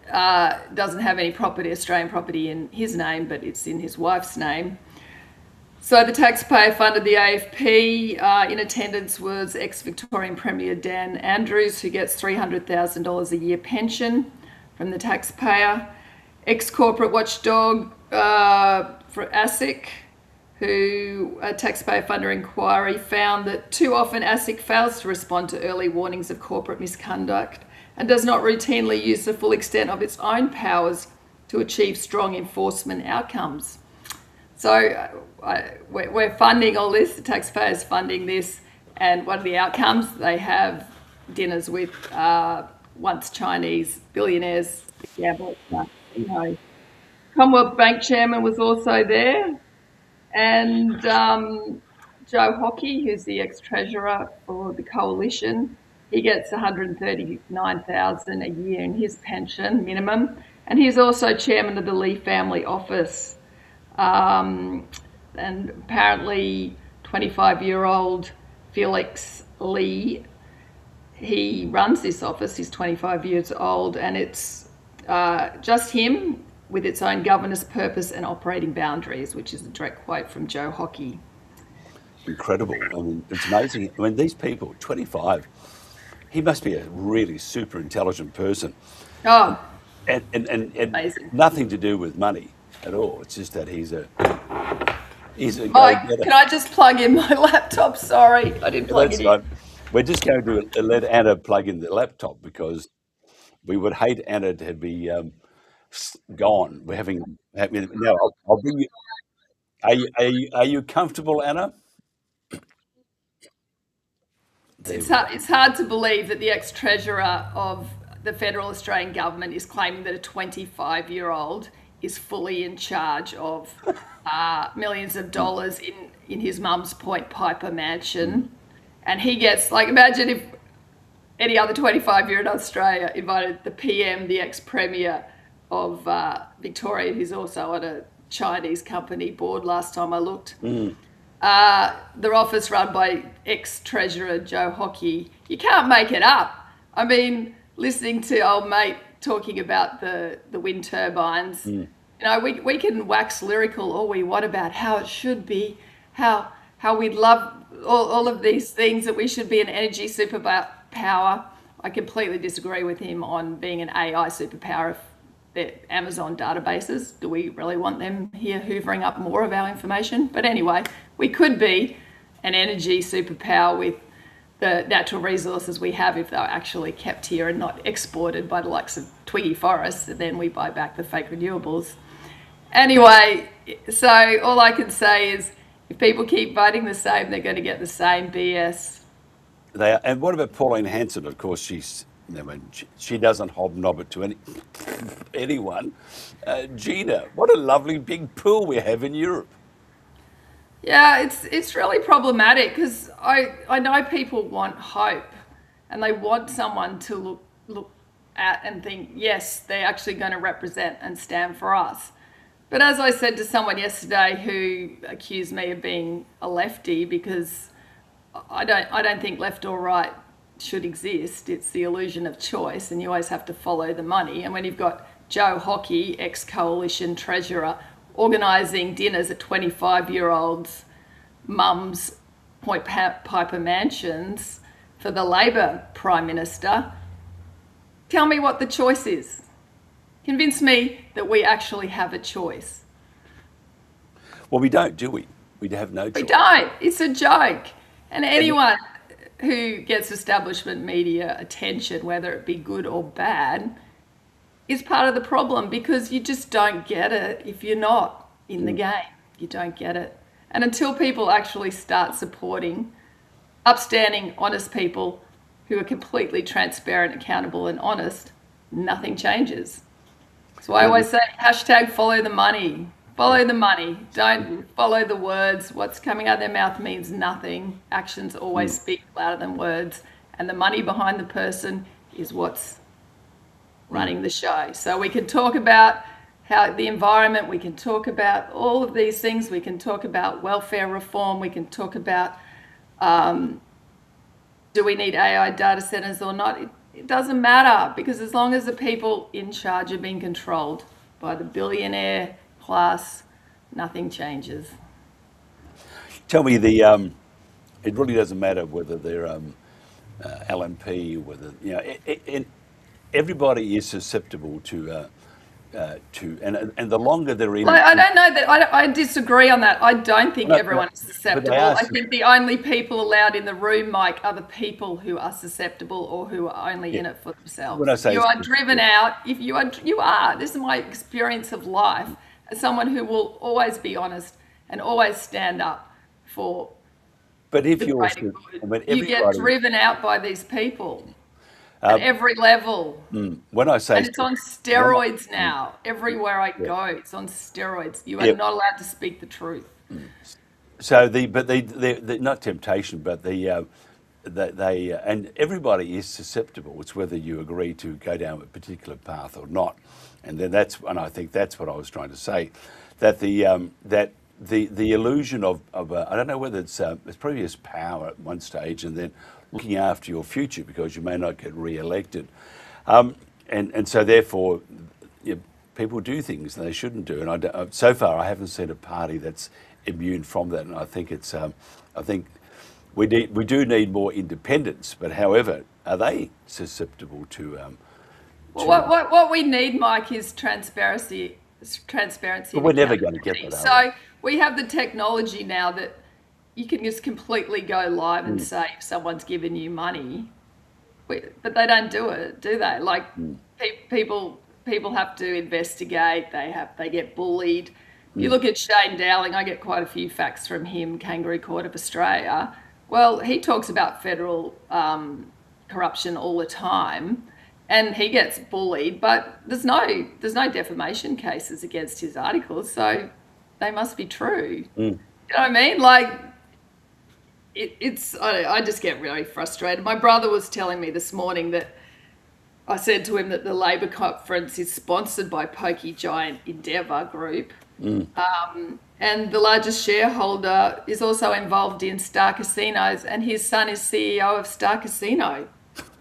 doesn't have any Australian property in his name, but it's in his wife's name. So the taxpayer funded the AFP. In attendance was ex-Victorian Premier Dan Andrews, who gets $300,000 a year pension from the taxpayer. Ex-corporate watchdog for ASIC, who a taxpayer funder inquiry found that too often ASIC fails to respond to early warnings of corporate misconduct and does not routinely use the full extent of its own powers to achieve strong enforcement outcomes. So we're funding all this, the taxpayers funding this, and what are the outcomes? They have dinners with once Chinese billionaires, gamblers, you know. Commonwealth Bank chairman was also there, and Joe Hockey, who's the ex-treasurer for the coalition, he gets $139,000 a year in his pension minimum, and he's also chairman of the Lee family office. And apparently 25-year-old Felix Lee, he runs this office. He's 25 years old, and it's just him with its own governance, purpose and operating boundaries, which is a direct quote from Joe Hockey. Incredible. I mean, it's amazing. I mean, these people, 25, he must be a really super intelligent person. Oh, And amazing. nothing to do with money at all. It's just that he's a Mike, go-getter. can I just plug in my laptop? Sorry, I didn't plug That's it in. right. We're just going to let Anna plug in the laptop because we would hate Anna to be gone. We're having no. I'll bring you. Are you comfortable, Anna? It's hard to believe that the ex-treasurer of the federal Australian government is claiming that a 25-year-old is fully in charge of millions of dollars in his mum's Point Piper mansion. And he gets, like, imagine if any other 25-year-old in Australia invited the PM, the ex-premier of Victoria, who's also on a Chinese company board last time I looked. The office run by ex-treasurer Joe Hockey. You can't make it up. I mean, listening to old mate talking about the wind turbines, you know, we can wax lyrical all we want about how it should be, how we'd love all of these things, that we should be an energy superpower. I completely disagree with him on being an AI superpower. If they're Amazon databases, do we really want them here hoovering up more of our information? But anyway, we could be an energy superpower with the natural resources we have if they were actually kept here and not exported by the likes of twiggy forests, and then we buy back the fake renewables. Anyway, so all I can say is if people keep voting the same, they're going to get the same BS. They are. And what about Pauline Hanson? Of course, she doesn't hobnob it to anyone. Gina, what a lovely big pool we have in Europe. Yeah, it's really problematic because I know people want hope and they want someone to look at and think, yes, they're actually going to represent and stand for us. But as I said to someone yesterday who accused me of being a lefty, because I don't think left or right should exist. It's the illusion of choice, and you always have to follow the money. And when you've got Joe Hockey, ex-coalition treasurer, organising dinners at 25-year-olds' mums' Point Piper mansions for the Labor Prime Minister, tell me what the choice is. Convince me that we actually have a choice. Well, we don't, do we? We have no choice. We don't. It's a joke. And anyone who gets establishment media attention, whether it be good or bad, is part of the problem, because you just don't get it if you're not in the game. You don't get it. And until people actually start supporting upstanding, honest people who are completely transparent, accountable and honest, nothing changes. So I always say, hashtag follow the money. Follow the money. Don't follow the words. What's coming out of their mouth means nothing. Actions always speak louder than words. And the money behind the person is what's running the show. So we can talk about how the environment, we can talk about all of these things. We can talk about welfare reform. We can talk about do we need AI data centers or not? It doesn't matter, because as long as the people in charge are being controlled by the billionaire class, nothing changes. Tell me, it really doesn't matter whether they're LNP, whether, you know, everybody is susceptible to and the longer they're in. Well, I don't know that. I disagree on that. I don't think everyone is susceptible. I think the only people allowed in the room, Mike, are the people who are susceptible or who are only in it for themselves. When I say you are driven out. If you are. This is my experience of life as someone who will always be honest and always stand up for. But if the you're, greater good. You get driven out by these people. at every level. When I say And it's on steroids now. Everywhere I go, it's on steroids. You are not allowed to speak the truth. so the not temptation, but they and everybody is susceptible. It's whether you agree to go down a particular path or not, and then I think that's what I was trying to say, that the illusion of I don't know whether it's previous power at one stage and then looking after your future because you may not get re-elected, and so therefore people do things they shouldn't do, and so far I haven't seen a party that's immune from that, and I think it's I think. We do need more independence, but however, are they susceptible to? What we need, Mike, is transparency. But we're never going to get that. So we have the technology now that you can just completely go live and say if someone's given you money, but they don't do it, do they? Like people have to investigate. They get bullied. You look at Shane Dowling. I get quite a few facts from him, Kangaroo Court of Australia. Well, he talks about federal corruption all the time, and he gets bullied. But there's no defamation cases against his articles, so they must be true. You know what I mean? Like, I just get really frustrated. My brother was telling me this morning that I said to him that the Labor conference is sponsored by pokey giant Endeavour Group. And the largest shareholder is also involved in Star Casinos, and his son is CEO of Star Casino.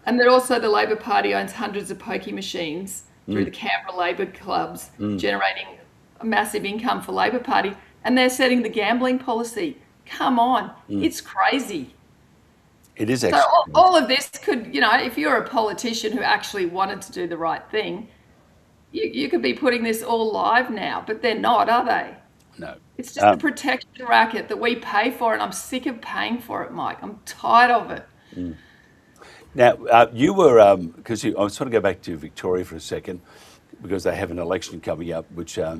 And then also the Labor Party owns hundreds of pokie machines through the Canberra Labor clubs, generating a massive income for Labor Party. And they're setting the gambling policy. Come on, it's crazy. It is actually. So all of this could, if you're a politician who actually wanted to do the right thing, you could be putting this all live now, but they're not, are they? No. It's just a protection racket that we pay for, and I'm sick of paying for it, Mike. I'm tired of it. Now, you were, because I was trying to go back to Victoria for a second, because they have an election coming up, which I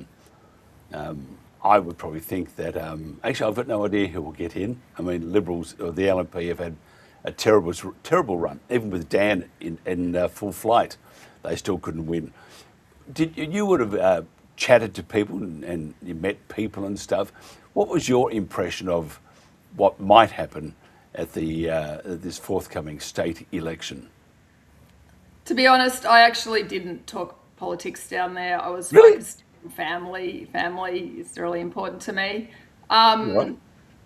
would probably think that, actually, I've got no idea who will get in. I mean, Liberals or the LNP have had a terrible run. Even with Dan in full flight, they still couldn't win. You would have chatted to people and you met people and stuff. What was your impression of what might happen at this forthcoming state election? To be honest, I actually didn't talk politics down there. I was Really? focused on family. Family is really important to me. Right.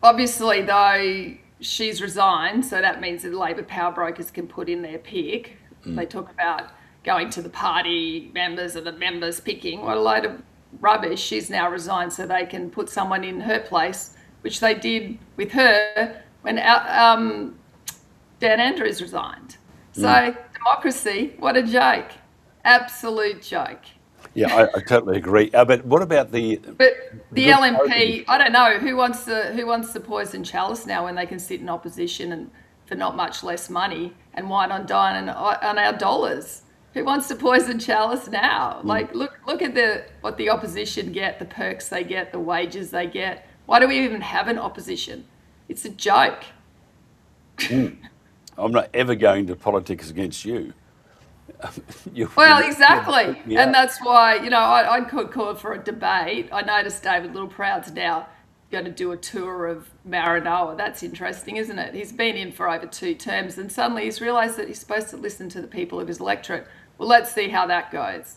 Obviously, though, she's resigned, so that means that the Labor power brokers can put in their pick. They talk about going to the party members and the members picking. What a load of rubbish. She's now resigned so they can put someone in her place, which they did with her when Dan Andrews resigned. So democracy, what a joke. Absolute joke. Yeah, I totally agree. But what about the LNP? I don't know who wants the poison chalice now when they can sit in opposition and for not much less money and wine on dine on our dollars. Who wants to poison chalice now? Like, look at what the opposition get, the perks they get, the wages they get. Why do we even have an opposition? It's a joke. I'm not ever going to politics against you. Well, exactly. Yeah. And that's why, I could call for a debate. I noticed David Littleproud's now going to do a tour of Maranoa. That's interesting, isn't it? He's been in for over 2 terms and suddenly he's realised that he's supposed to listen to the people of his electorate. Well, let's see how that goes.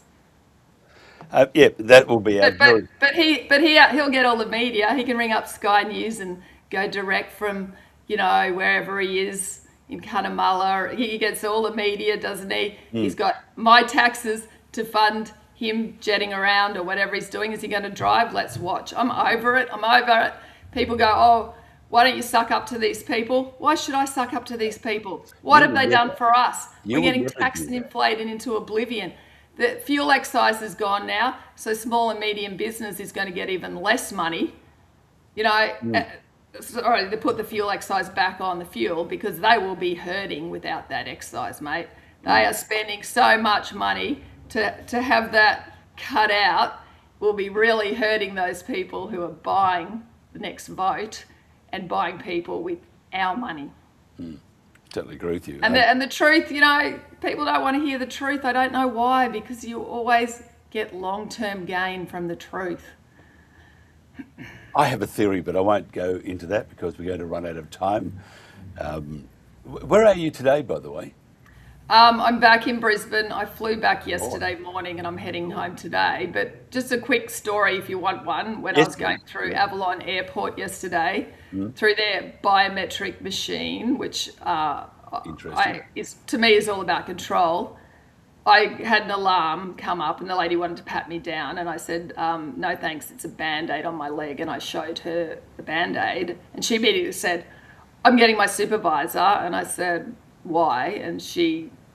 Yeah, that will be. But he'll get all the media. He can ring up Sky News and go direct from wherever he is in Cunnamulla. He gets all the media, doesn't he? He's got my taxes to fund him jetting around or whatever he's doing. Is he going to drive? Let's watch. I'm over it. People go, oh, why don't you suck up to these people? Why should I suck up to these people? What have they done for us? We're getting taxed and inflated into oblivion. The fuel excise is gone now, so small and medium business is going to get even less money. Sorry, they put the fuel excise back on the fuel because they will be hurting without that excise, mate. They are spending so much money to have that cut out will be really hurting those people who are buying the next vote and buying people with our money. Totally agree with you. And the truth, you know, people don't want to hear the truth. I don't know why, because you always get long-term gain from the truth. I have a theory, but I won't go into that because we're going to run out of time. Where are you today, by the way? I'm back in Brisbane. I flew back yesterday morning and I'm heading home today. But just a quick story if you want one. When I was going through Avalon Airport yesterday, through their biometric machine, which to me is all about control, I had an alarm come up and the lady wanted to pat me down and I said, no thanks, it's a Band-Aid on my leg. And I showed her the Band-Aid and she immediately said, I'm getting my supervisor. And I said, why? And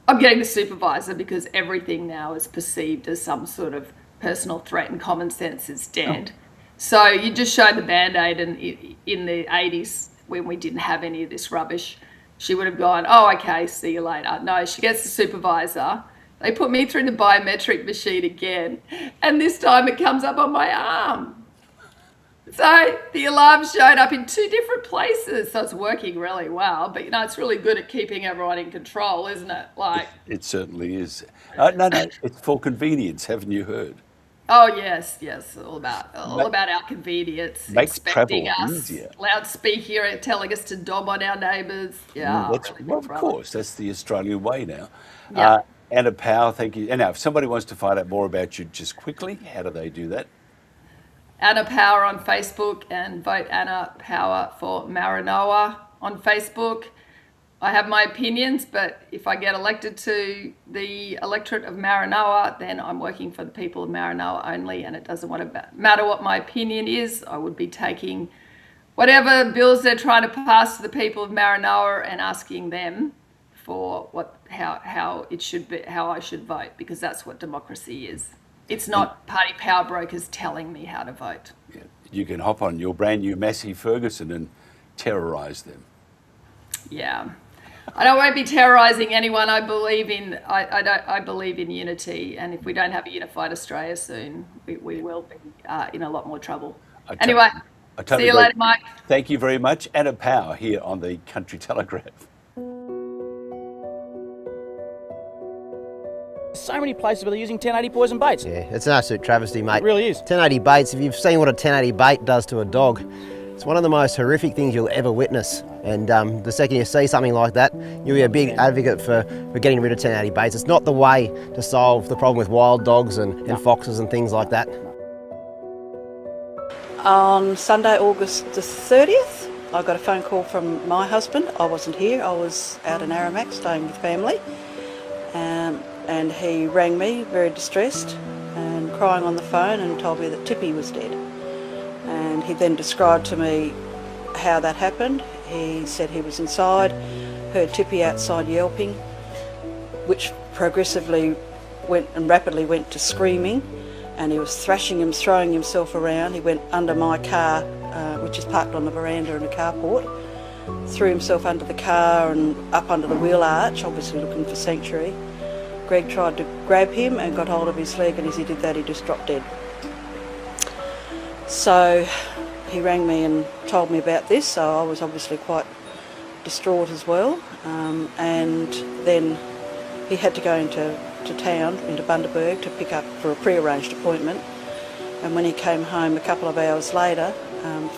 I'm getting the supervisor because everything now is perceived as some sort of personal threat and common sense is dead. So you just show the Band-Aid, and in the 80s when we didn't have any of this rubbish, she would have gone, oh, okay, see you later. No, she gets the supervisor. They put me through the biometric machine again, and this time it comes up on my arm. So the alarm showed up in 2 different places, so it's working really well. But, you know, it's really good at keeping everyone in control, isn't it? Like It certainly is. No, it's for convenience, haven't you heard? Oh, yes, all about our convenience. Makes expecting travel us, easier. loudspeaker telling us to dob on our neighbours. Yeah, Well, of course, that's the Australian way now. Yeah. Anna Power, thank you. And now, if somebody wants to find out more about you just quickly, how do they do that? Anna Power on Facebook, and vote Anna Power for Maranoa on Facebook. I have my opinions, but if I get elected to the electorate of Maranoa, then I'm working for the people of Maranoa only, and it doesn't matter what my opinion is. I would be taking whatever bills they're trying to pass to the people of Maranoa and asking them for how it should be, how I should vote, because that's what democracy is. It's not party power brokers telling me how to vote. Yeah. You can hop on your brand new Massey Ferguson and terrorise them. Yeah. I won't be terrorising anyone. I believe in unity, and if we don't have a unified Australia soon, we will be in a lot more trouble. Anyway, see you later, Mike. Thank you very much. Anna Power here on the Country Telegraph. So many places where they're using 1080 poison baits. Yeah, it's an absolute travesty, mate. It really is. 1080 baits, if you've seen what a 1080 bait does to a dog, it's one of the most horrific things you'll ever witness. And the second you see something like that, you'll be a big advocate for getting rid of 1080 baits. It's not the way to solve the problem with wild dogs and foxes and things like that. On Sunday, August the 30th, I got a phone call from my husband. I wasn't here, I was out in Aramac staying with family. And he rang me very distressed and crying on the phone and told me that Tippy was dead. And he then described to me how that happened. He said he was inside, heard Tippy outside yelping, which progressively rapidly went to screaming, and he was thrashing him, throwing himself around. He went under my car, which is parked on the veranda in a carport, threw himself under the car and up under the wheel arch, obviously looking for sanctuary. Greg tried to grab him and got hold of his leg, and as he did that he just dropped dead. So he rang me and told me about this, so I was obviously quite distraught as well. And then he had to go into town, into Bundaberg, to pick up for a pre-arranged appointment. And when he came home a couple of hours later,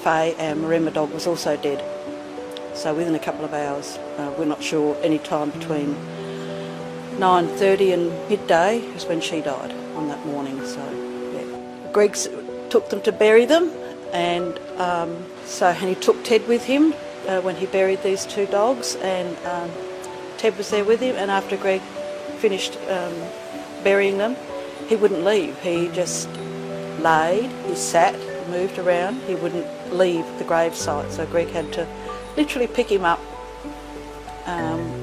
Faye, our Maremma dog, was also dead. So within a couple of hours, we're not sure, any time between 9:30 and midday is when she died on that morning. So yeah, Greg took them to bury them, and and he took Ted with him when he buried these 2 dogs, and Ted was there with him. And after Greg finished burying them, he wouldn't leave. He just laid, he sat, moved around. He wouldn't leave the gravesite. So Greg had to literally pick him up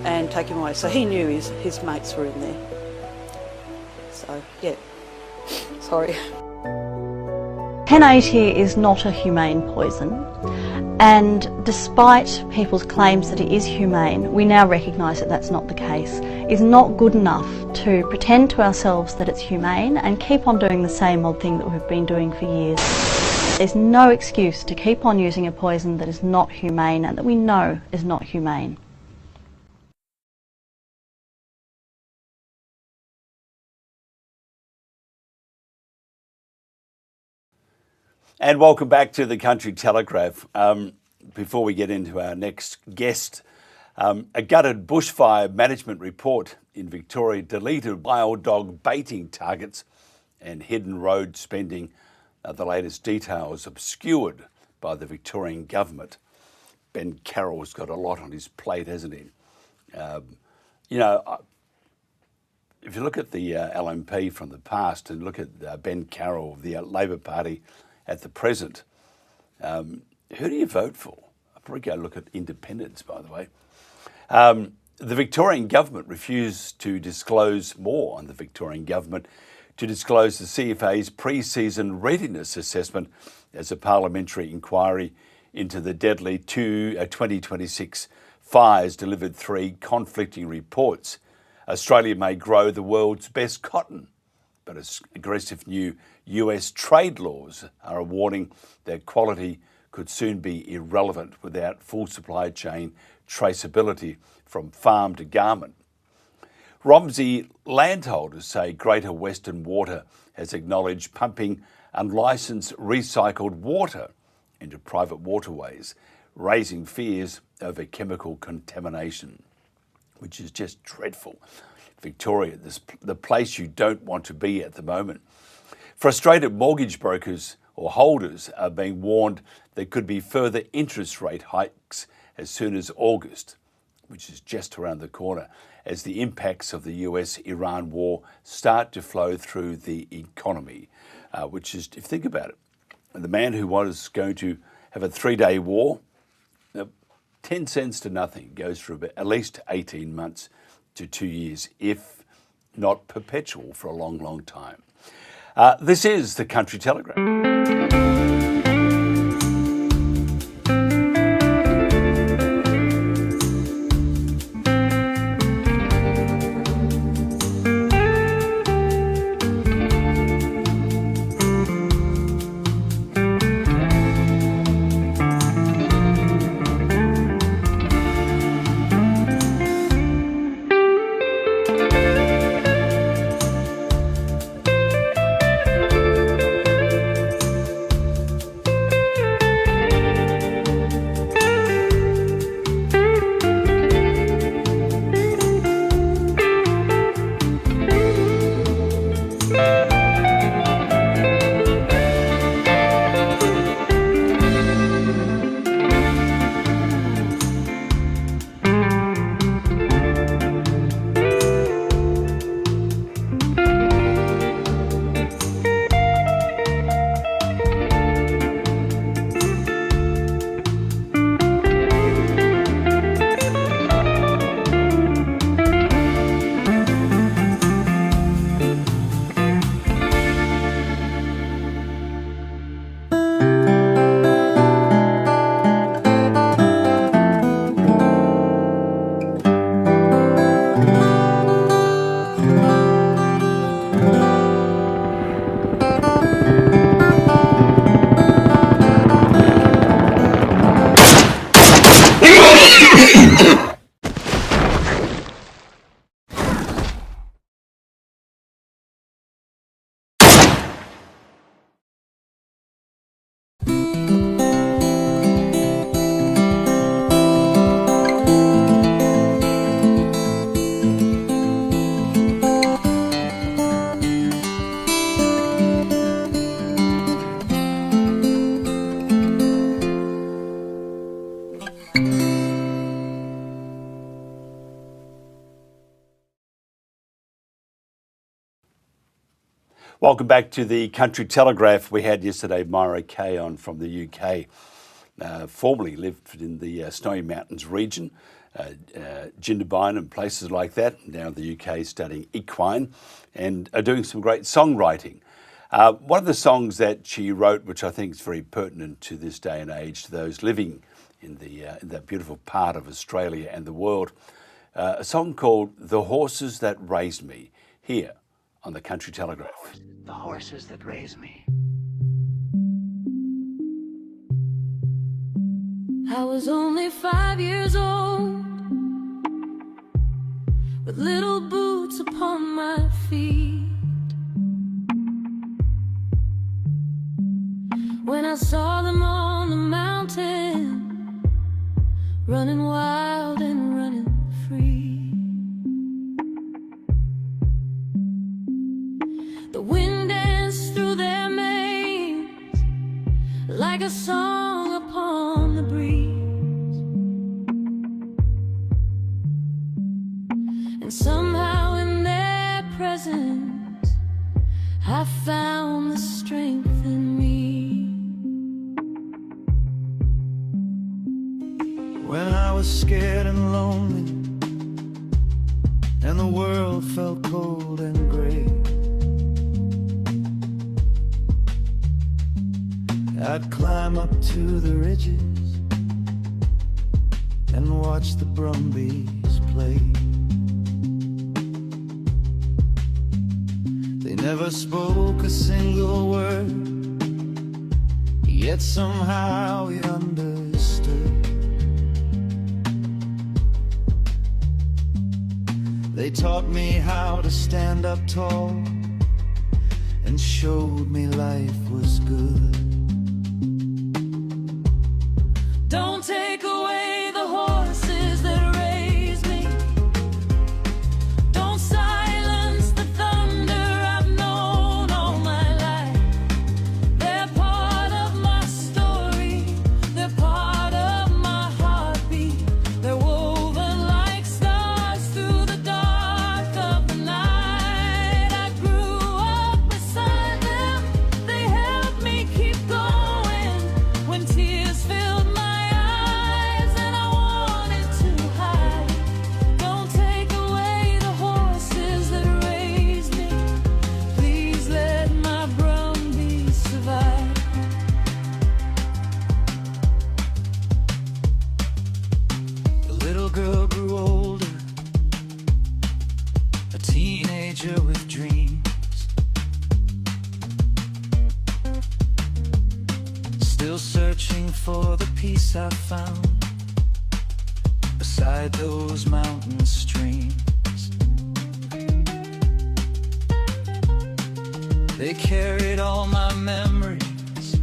and take him away. So he knew his mates were in there. So, yeah, sorry. 1080 is not a humane poison, and despite people's claims that it is humane, we now recognise that that's not the case. It's not good enough to pretend to ourselves that it's humane and keep on doing the same old thing that we've been doing for years. There's no excuse to keep on using a poison that is not humane and that we know is not humane. And welcome back to the Country Telegraph. Before we get into our next guest, a gutted bushfire management report in Victoria deleted wild dog baiting targets and hidden road spending. The latest details obscured by the Victorian government. Ben Carroll's got a lot on his plate, hasn't he? You know, if you look at the LNP from the past and look at Ben Carroll of the Labor Party at the present, who do you vote for? I'll probably go look at independents, by the way. The Victorian government refused to disclose more on the Victorian government to disclose the CFA's pre-season readiness assessment as a parliamentary inquiry into the deadly 2026 fires delivered 3 conflicting reports. Australia may grow the world's best cotton, but aggressive new US trade laws are a warning that quality could soon be irrelevant without full supply chain traceability from farm to garment. Romsey landholders say Greater Western Water has acknowledged pumping unlicensed recycled water into private waterways, raising fears over chemical contamination, which is just dreadful. Victoria, the place you don't want to be at the moment. Frustrated mortgage brokers or holders are being warned there could be further interest rate hikes as soon as August, which is just around the corner, as the impacts of the US-Iran war start to flow through the economy, which is, if you think about it, the man who was going to have a 3-day war, 10 cents to nothing, goes for at least 18 months to 2 years, if not perpetual for a long, long time. This is the Country Telegraph. Welcome back to the Country Telegraph. We had yesterday Myra Kay on from the UK, formerly lived in the Snowy Mountains region, Jindabyne and places like that, now in the UK studying equine and are doing some great songwriting. One of the songs that she wrote, which I think is very pertinent to this day and age, to those living in that beautiful part of Australia and the world, a song called The Horses That Raised Me, here on the Country Telegraph. The horses that raised me. I was only 5 years old, with little boots upon my feet, when I saw them on the mountain, running wild and running free. The wind danced through their manes like a song upon the breeze, and somehow in their presence I found the strength in me. When I was scared and lonely, and the world felt cold and grey, I'd climb up to the ridges and watch the Brumbies play. They never spoke a single word, yet somehow we understood. They taught me how to stand up tall and showed me life was good. Don't take away the horses that raised me. Don't silence the thunder I've known all my life. They're part of my story. They're part of my heartbeat. They're woven like stars through the dark of the night. I grew up beside them. They helped me keep going when tears filled my eyes and I wanted to hide. Don't take away the horses that raised me. Please let my Brumby survive. The little girl grew older, a teenager with dreams, still searching for the peace I found beside those mountain streams. They carried all my memories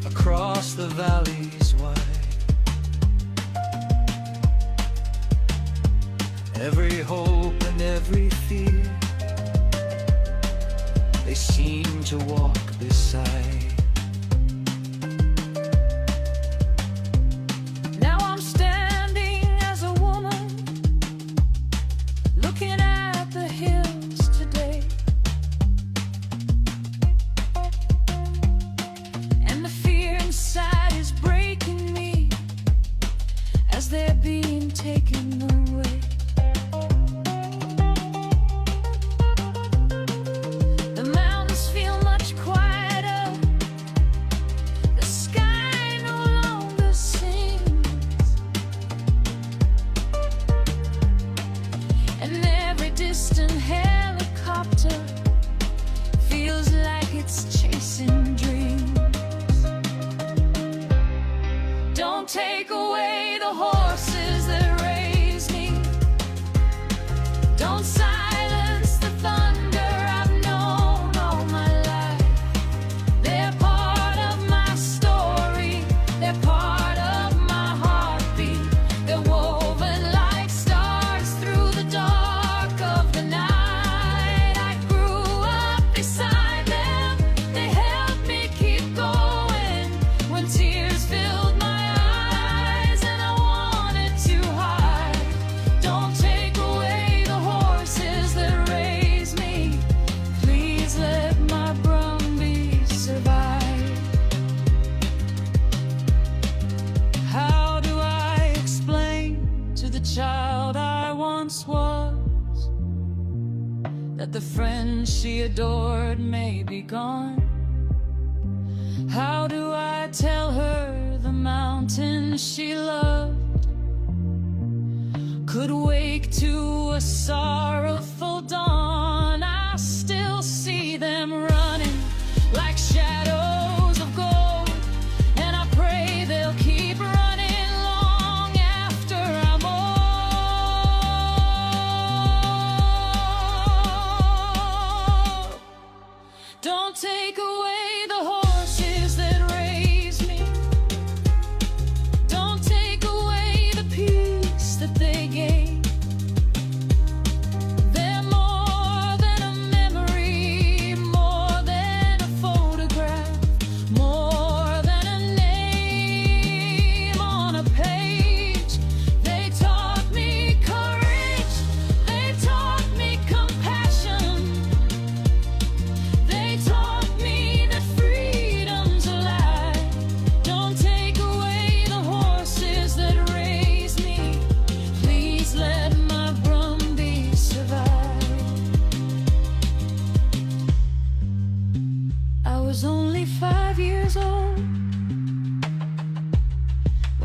across the valleys wide. Every hope and every fear, they seem to walk beside. Now I'm standing as a woman, looking at the hills today, and the fear inside is breaking me as they're being taken away. The mountains feel much quieter. The sky no longer sings, and every distant helicopter feels like it's chasing dreams. Don't take away the horses that raised me. Don't silence the thunder I've known all my life. They're part of my story. They're part of my heartbeat. They're woven like stars through the dark of the night. I grew up beside them. They helped me keep going when tears filled my eyes and I wanted to hide. Don't take away the horses that raised me. Please let my Brumby survive. How do I explain to the child I once was that the friend she adored may be gone? How do I tell her the mountain she loved could wake to a sorrowful dawn? I still see them running like shadows of gold, and I pray they'll keep running long after I'm old. Don't take away the horses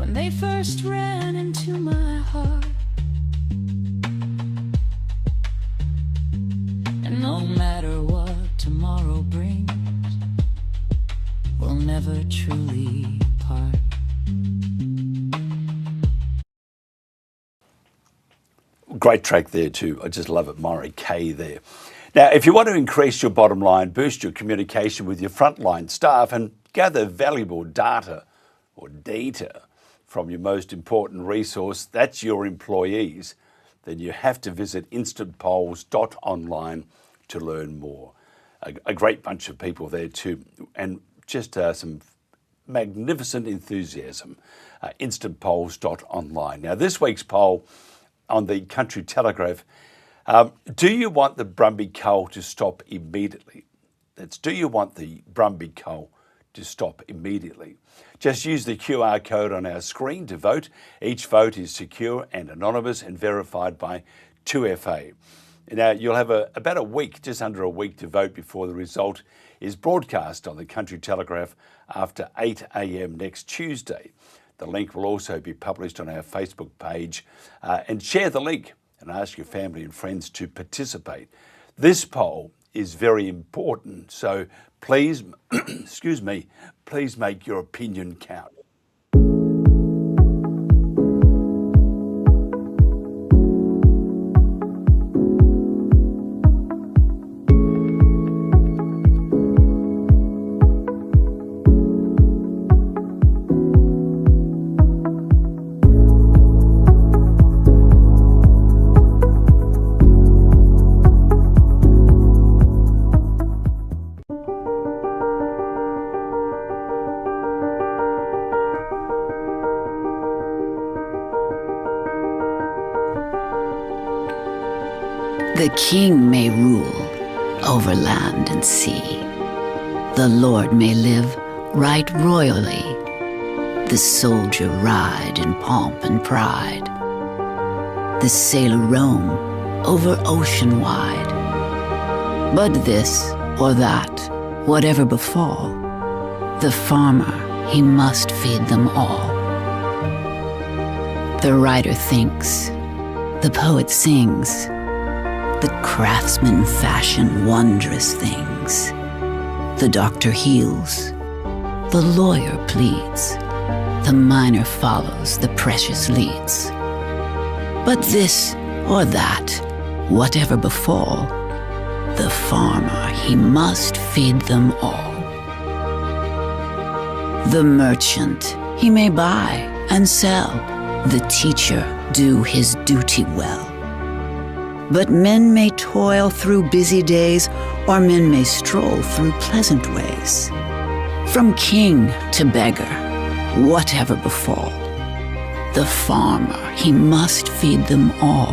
when they first ran into my heart. And no matter what tomorrow brings, we'll never truly part. Great track there too. I just love it, Maury K there. Now, if you want to increase your bottom line, boost your communication with your frontline staff and gather valuable data from your most important resource, that's your employees, then you have to visit Instantpolls.online to learn more. A great bunch of people there too, and just some magnificent enthusiasm. Instantpolls.online. Now, this week's poll on the Country Telegraph, do you want the Brumby cull to stop immediately? That's, do you want the Brumby cull to stop immediately? Just use the QR code on our screen to vote. Each vote is secure and anonymous and verified by 2FA. Now, you'll have about a week, just under a week to vote before the result is broadcast on the Country Telegraph after 8 a.m. next Tuesday. The link will also be published on our Facebook page, and share the link and ask your family and friends to participate. This poll is very important, so please, excuse me, please make your opinion count. The king may rule over land and sea. The lord may live right royally. The soldier ride in pomp and pride. The sailor roam over ocean wide. But this or that, whatever befall, the farmer, he must feed them all. The writer thinks, the poet sings, the craftsman fashion wondrous things. The doctor heals, the lawyer pleads, the miner follows, the precious leads. But this or that, whatever befall, the farmer, he must feed them all. The merchant, he may buy and sell, the teacher do his duty well. But men may toil through busy days, or men may stroll through pleasant ways. From king to beggar, whatever befall, the farmer, he must feed them all.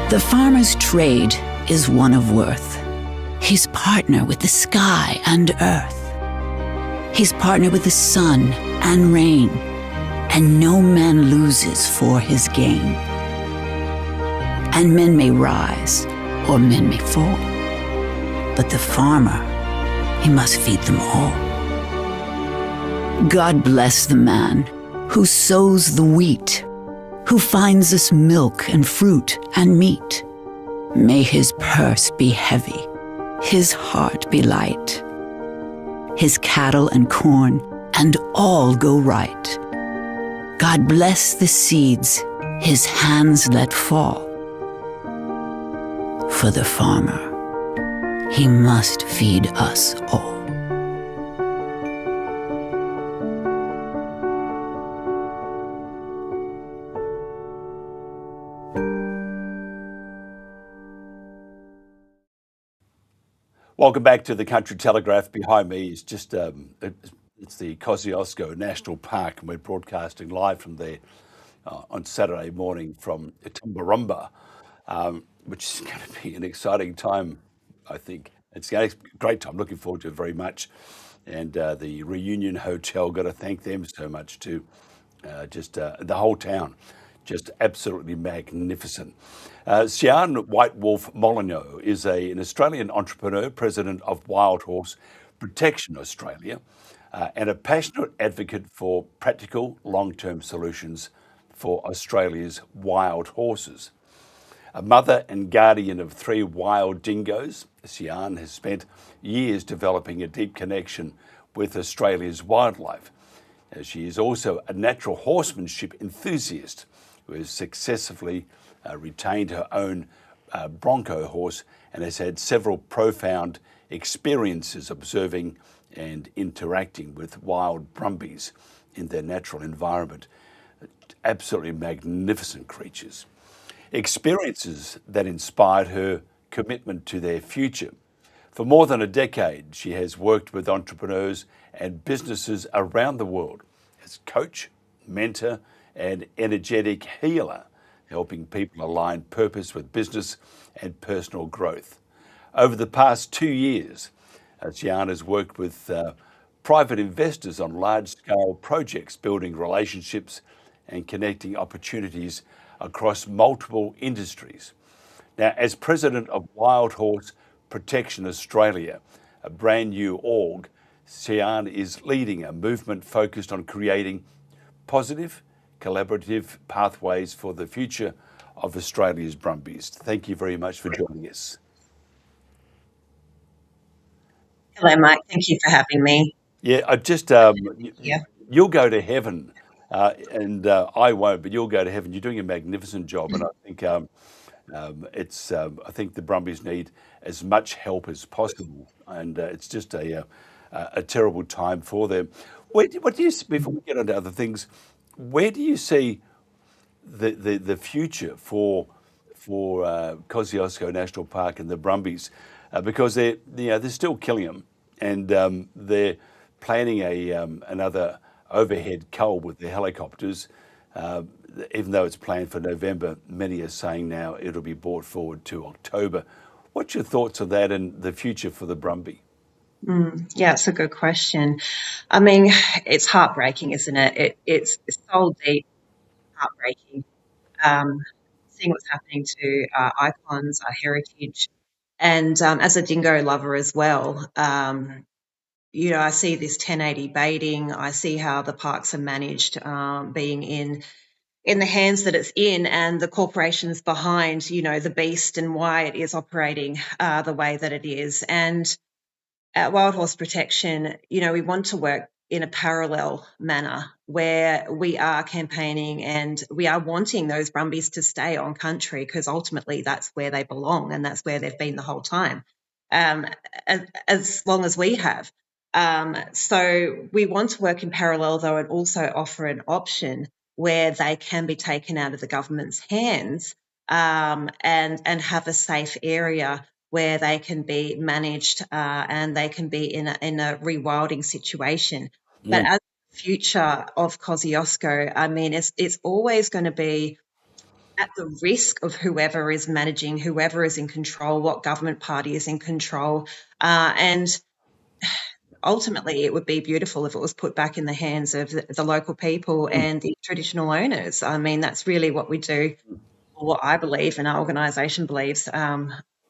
The farmer's trade is one of worth. He's partner with the sky and earth. He's partner with the sun and rain, and no man loses for his gain. And men may rise, or men may fall, but the farmer, he must feed them all. God bless the man who sows the wheat, who finds us milk and fruit and meat. May his purse be heavy, his heart be light, his cattle and corn and all go right. God bless the seeds his hands let fall. For the farmer, he must feed us all. Welcome back to the Country Telegraph. Behind me is just, it's the Kosciuszko National Park, and we're broadcasting live from there on Saturday morning from Tumbarumba. Which is going to be an exciting time, I think. It's a great time. Looking forward to it very much. And the Reunion Hotel, got to thank them so much too. The whole town, just absolutely magnificent. Sian White Wolf Molyneux is an Australian entrepreneur, president of Wild Horse Protection Australia. and a passionate advocate for practical long-term solutions for Australia's wild horses. A mother and guardian of 3 wild dingoes, Sian has spent years developing a deep connection with Australia's wildlife. She is also a natural horsemanship enthusiast who has successfully retained her own bronco horse and has had several profound experiences observing and interacting with wild brumbies in their natural environment. Absolutely magnificent creatures. Experiences that inspired her commitment to their future. For more than a decade, she has worked with entrepreneurs and businesses around the world as coach, mentor, and energetic healer, helping people align purpose with business and personal growth. Over the past 2 years, Sian has worked with private investors on large-scale projects, building relationships and connecting opportunities across multiple industries. Now, as president of Wild Horse Protection Australia, a brand new org, Sian is leading a movement focused on creating positive, collaborative pathways for the future of Australia's brumbies. Thank you very much for joining us. Hello, Mike. Thank you for having me. Yeah, I just you'll go to heaven, and I won't, but you'll go to heaven. You're doing a magnificent job, and I think I think the brumbies need as much help as possible, and it's just a terrible time for them. What do you, before we get on to other things, where do you see the future for Kosciuszko National Park and the brumbies? Because they're still killing them, and they're planning another overhead cull with the helicopters. Even though it's planned for November, many are saying now it'll be brought forward to October. What's your thoughts on that and the future for the Brumby? Yeah, it's a good question. I mean, it's heartbreaking, isn't it? It's soul deep heartbreaking. Seeing what's happening to our icons, our heritage, and as a dingo lover as well, I see this 1080 baiting. I see how the parks are managed, being in the hands that it's in, and the corporations behind, the beast and why it is operating the way that it is. And at Wild Horse Protection, we want to work in a parallel manner where we are campaigning and we are wanting those brumbies to stay on country, because ultimately that's where they belong and that's where they've been the whole time, as long as we have. So we want to work in parallel, though, and also offer an option where they can be taken out of the government's hands, and have a safe area where they can be managed, and they can be in a rewilding situation. But as the future of Kosciuszko, I mean, it's always going to be at the risk of whoever is managing, whoever is in control, what government party is in control, and ultimately it would be beautiful if it was put back in the hands of the local people and the traditional owners. I mean, that's really what we do, or what I believe and our organisation believes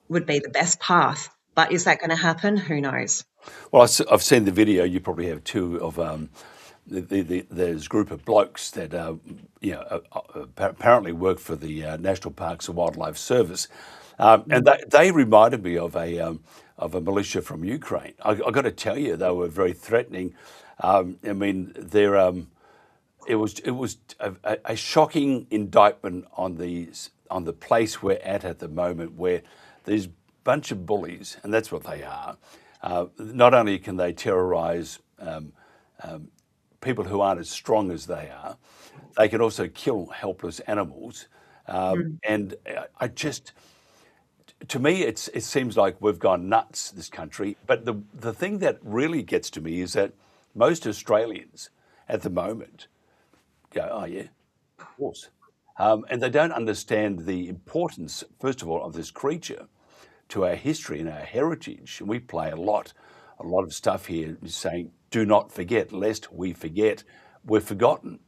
would be the best path. But is that going to happen? Who knows? Well, I've seen the video. You probably have too, of there's a group of blokes that apparently work for the National Parks and Wildlife Service, and they reminded me of a militia from Ukraine. I got to tell you, they were very threatening. I mean, it was a shocking indictment on the place we're at the moment, where these bunch of bullies, and that's what they are. Not only can they terrorise people who aren't as strong as they are, they can also kill helpless animals. And to me, it seems like we've gone nuts, this country. But the thing that really gets to me is that most Australians at the moment go, oh yeah, of course. And they don't understand the importance, first of all, of this creature to our history and our heritage. And we play a lot of stuff here saying, do not forget, lest we forget, we're forgotten.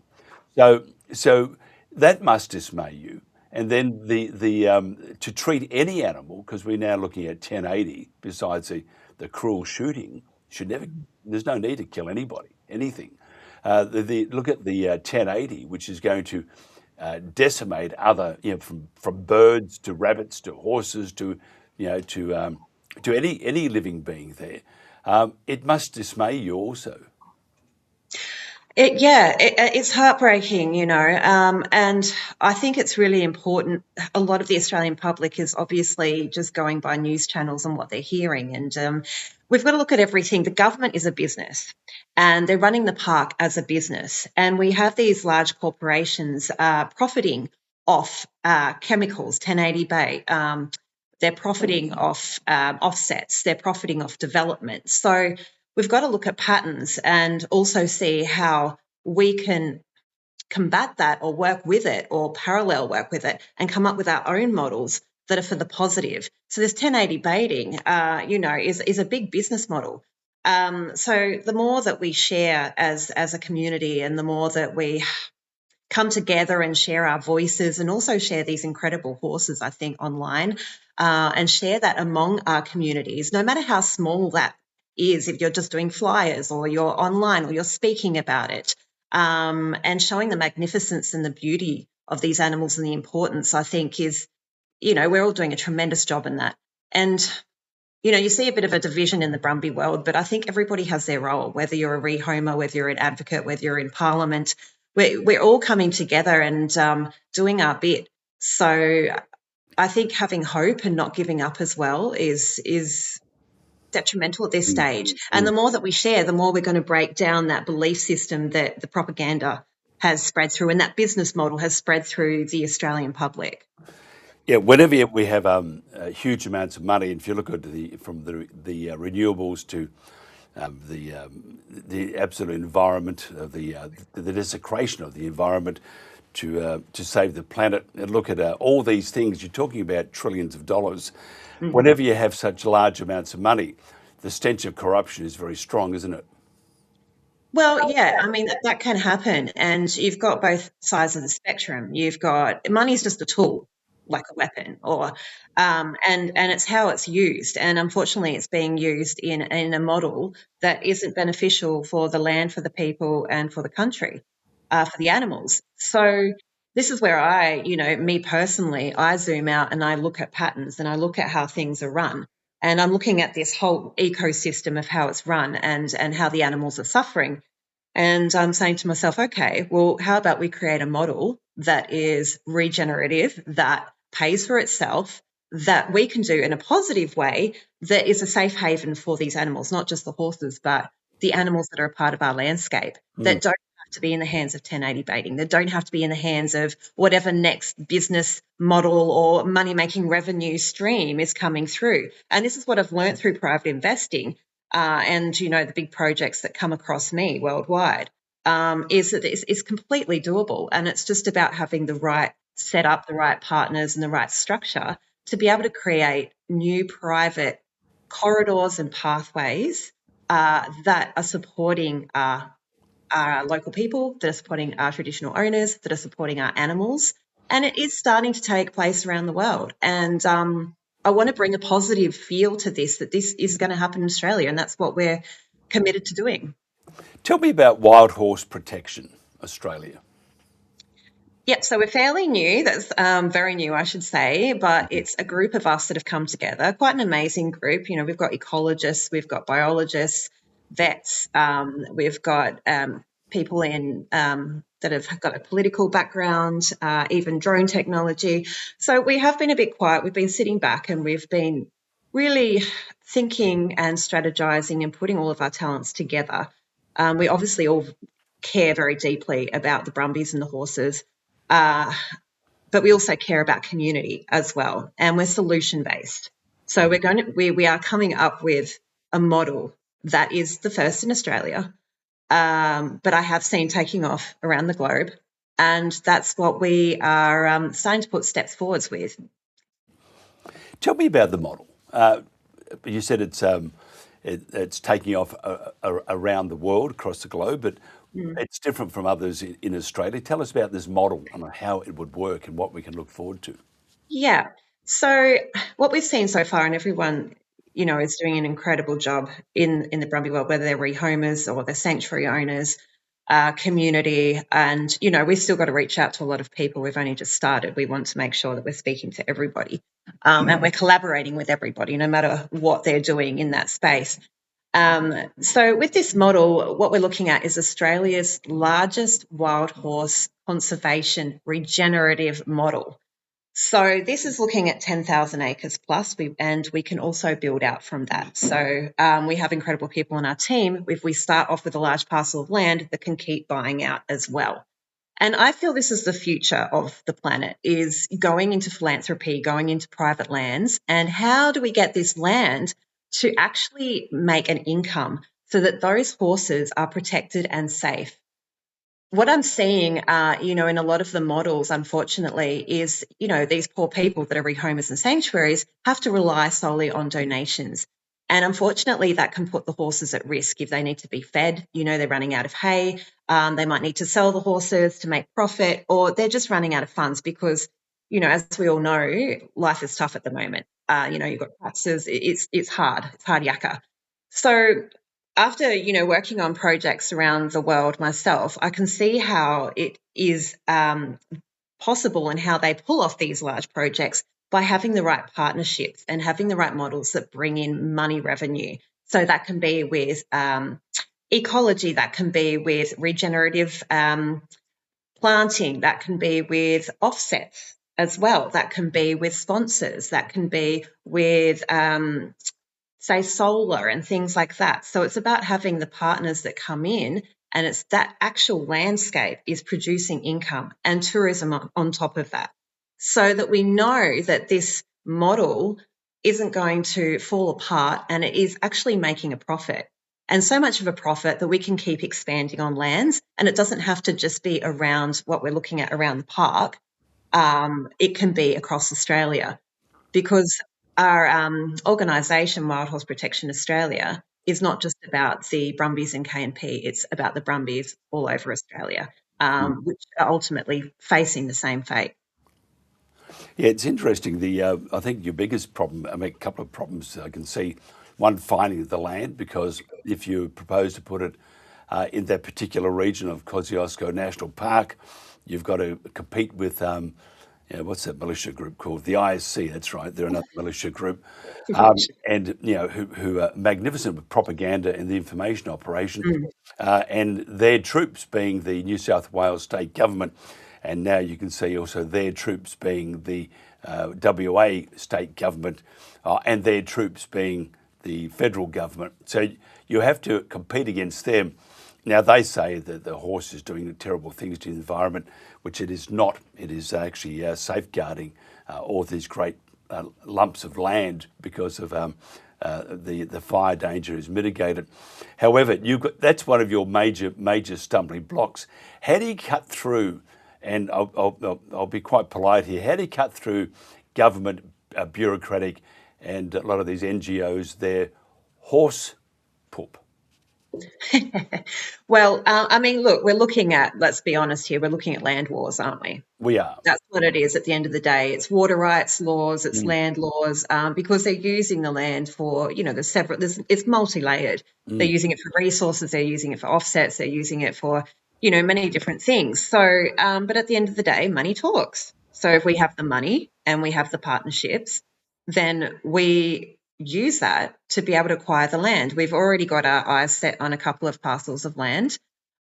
So that must dismay you. And then to treat any animal, because we're now looking at 1080, besides the cruel shooting, should never. There's no need to kill anybody, anything. Look at the 1080, which is going to decimate other, from birds to rabbits to horses to any living being there. It must dismay you also. It's heartbreaking, and I think it's really important. A lot of the Australian public is obviously just going by news channels and what they're hearing, and we've got to look at everything. The government is a business, and they're running the park as a business, and we have these large corporations profiting off chemicals, 1080 Bay. They're profiting off offsets. They're profiting off development. So we've got to look at patterns and also see how we can combat that or work with it or parallel work with it and come up with our own models that are for the positive. So this 1080 baiting, is a big business model. So the more that we share as a community and the more that we come together and share our voices and also share these incredible horses, I think, online and share that among our communities, no matter how small that is, if you're just doing flyers or you're online or you're speaking about it, and showing the magnificence and the beauty of these animals and the importance, I think is, we're all doing a tremendous job in that. And, you see a bit of a division in the Brumby world, but I think everybody has their role, whether you're a rehomer, whether you're an advocate, whether you're in Parliament, we're all coming together and doing our bit. So I think having hope and not giving up as well is detrimental at this stage. And the more that we share, the more we're going to break down that belief system that the propaganda has spread through and that business model has spread through the Australian public. Yeah, whenever we have huge amounts of money, and if you look at from the renewables to the absolute environment, the desecration of the environment, to save the planet, and look at all these things, you're talking about trillions of dollars. Mm-hmm. Whenever you have such large amounts of money, the stench of corruption is very strong, isn't it? Well, yeah, I mean, that can happen. And you've got both sides of the spectrum. You've got money's just a tool, like a weapon, or and it's how it's used. And unfortunately, it's being used in a model that isn't beneficial for the land, for the people, and for the country, for the animals. So this is where me personally, I zoom out and I look at patterns and I look at how things are run. And I'm looking at this whole ecosystem of how it's run and how the animals are suffering. And I'm saying to myself, okay, well, how about we create a model that is regenerative, that pays for itself, that we can do in a positive way, that is a safe haven for these animals, not just the horses, but the animals that are a part of our landscape, that don't have to be in the hands of 1080 baiting, that don't have to be in the hands of whatever next business model or money-making revenue stream is coming through. And this is what I've learned through private investing and, the big projects that come across me worldwide, is that it's completely doable. And it's just about having the right setup, the right partners and the right structure to be able to create new private corridors and pathways that are supporting our local people, that are supporting our traditional owners, that are supporting our animals. And it is starting to take place around the world. And I want to bring a positive feel to this, that this is going to happen in Australia, and that's what we're committed to doing. Tell me about Wild Horse Protection Australia. Yep, so we're fairly new. That's very new, I should say, but it's a group of us that have come together. Quite an amazing group. We've got ecologists, we've got biologists, vets, we've got people in that have got a political background, even drone technology. So we have been a bit quiet. We've been sitting back and we've been really thinking and strategizing and putting all of our talents together. We obviously all care very deeply about the Brumbies and the horses, but we also care about community as well, and we're solution-based. So we are coming up with a model that is the first in Australia, but I have seen taking off around the globe, and that's what we are starting to put steps forwards with. Tell me about the model. You said it's taking off around the world, across the globe, but it's different from others in Australia. Tell us about this model and how it would work and what we can look forward to. Yeah. So what we've seen so far, and everyone is doing an incredible job in the Brumby world, whether they're rehomers or they're sanctuary owners, community. And, we've still got to reach out to a lot of people. We've only just started. We want to make sure that we're speaking to everybody and we're collaborating with everybody, no matter what they're doing in that space. So with this model, what we're looking at is Australia's largest wild horse conservation regenerative model. So this is looking at 10,000 acres plus, and we can also build out from that. So we have incredible people on our team. If we start off with a large parcel of land that can keep buying out as well. And I feel this is the future of the planet, is going into philanthropy, going into private lands. And how do we get this land to actually make an income so that those horses are protected and safe? What I'm seeing, in a lot of the models, unfortunately, is, these poor people that are rehomers and sanctuaries have to rely solely on donations. And unfortunately, that can put the horses at risk if they need to be fed. They're running out of hay. They might need to sell the horses to make profit, or they're just running out of funds because, as we all know, life is tough at the moment. You've got taxes. It's hard. It's hard yakka. So after, working on projects around the world myself, I can see how it is possible and how they pull off these large projects by having the right partnerships and having the right models that bring in money revenue. So that can be with ecology, that can be with regenerative planting, that can be with offsets as well, that can be with sponsors, that can be with say solar and things like that. So it's about having the partners that come in, and it's that actual landscape is producing income and tourism on top of that, so that we know that this model isn't going to fall apart and it is actually making a profit, and so much of a profit that we can keep expanding on lands. And it doesn't have to just be around what we're looking at around the park. It can be across Australia, because our organisation, Wild Horse Protection Australia, is not just about the Brumbies and KNP, it's about the Brumbies all over Australia, which are ultimately facing the same fate. Yeah, it's interesting. I think your biggest problem, a couple of problems I can see. One, finding the land, because if you propose to put it in that particular region of Kosciuszko National Park, you've got to compete with what's that militia group called? The ISC, that's right. They're another militia group. And, who are magnificent with propaganda and the information operation. And their troops being the New South Wales state government. And now you can see also their troops being the WA state government, and their troops being the federal government. So you have to compete against them. Now, they say that the horse is doing terrible things to the environment, which it is not. It is actually safeguarding all these great lumps of land because of the fire danger is mitigated. However, that's one of your major stumbling blocks. How do you cut through, and I'll be quite polite here, how do you cut through government, bureaucratic, and a lot of these NGOs, their horse poop? Well, look, we're looking at, let's be honest here, we're looking at land wars, aren't we? We are. That's what it is at the end of the day. It's water rights laws, it's land laws, because they're using the land for, it's multi-layered. They're using it for resources, they're using it for offsets, they're using it for, many different things. So, but at the end of the day, money talks. So if we have the money and we have the partnerships, then we use that to be able to acquire the land. We've already got our eyes set on a couple of parcels of land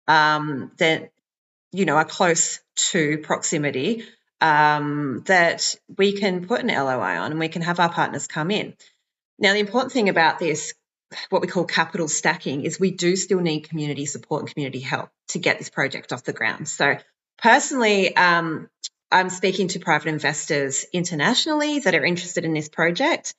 that, are close to proximity, that we can put an LOI on and we can have our partners come in. Now, the important thing about this, what we call capital stacking, is we do still need community support and community help to get this project off the ground. So personally, I'm speaking to private investors internationally that are interested in this project,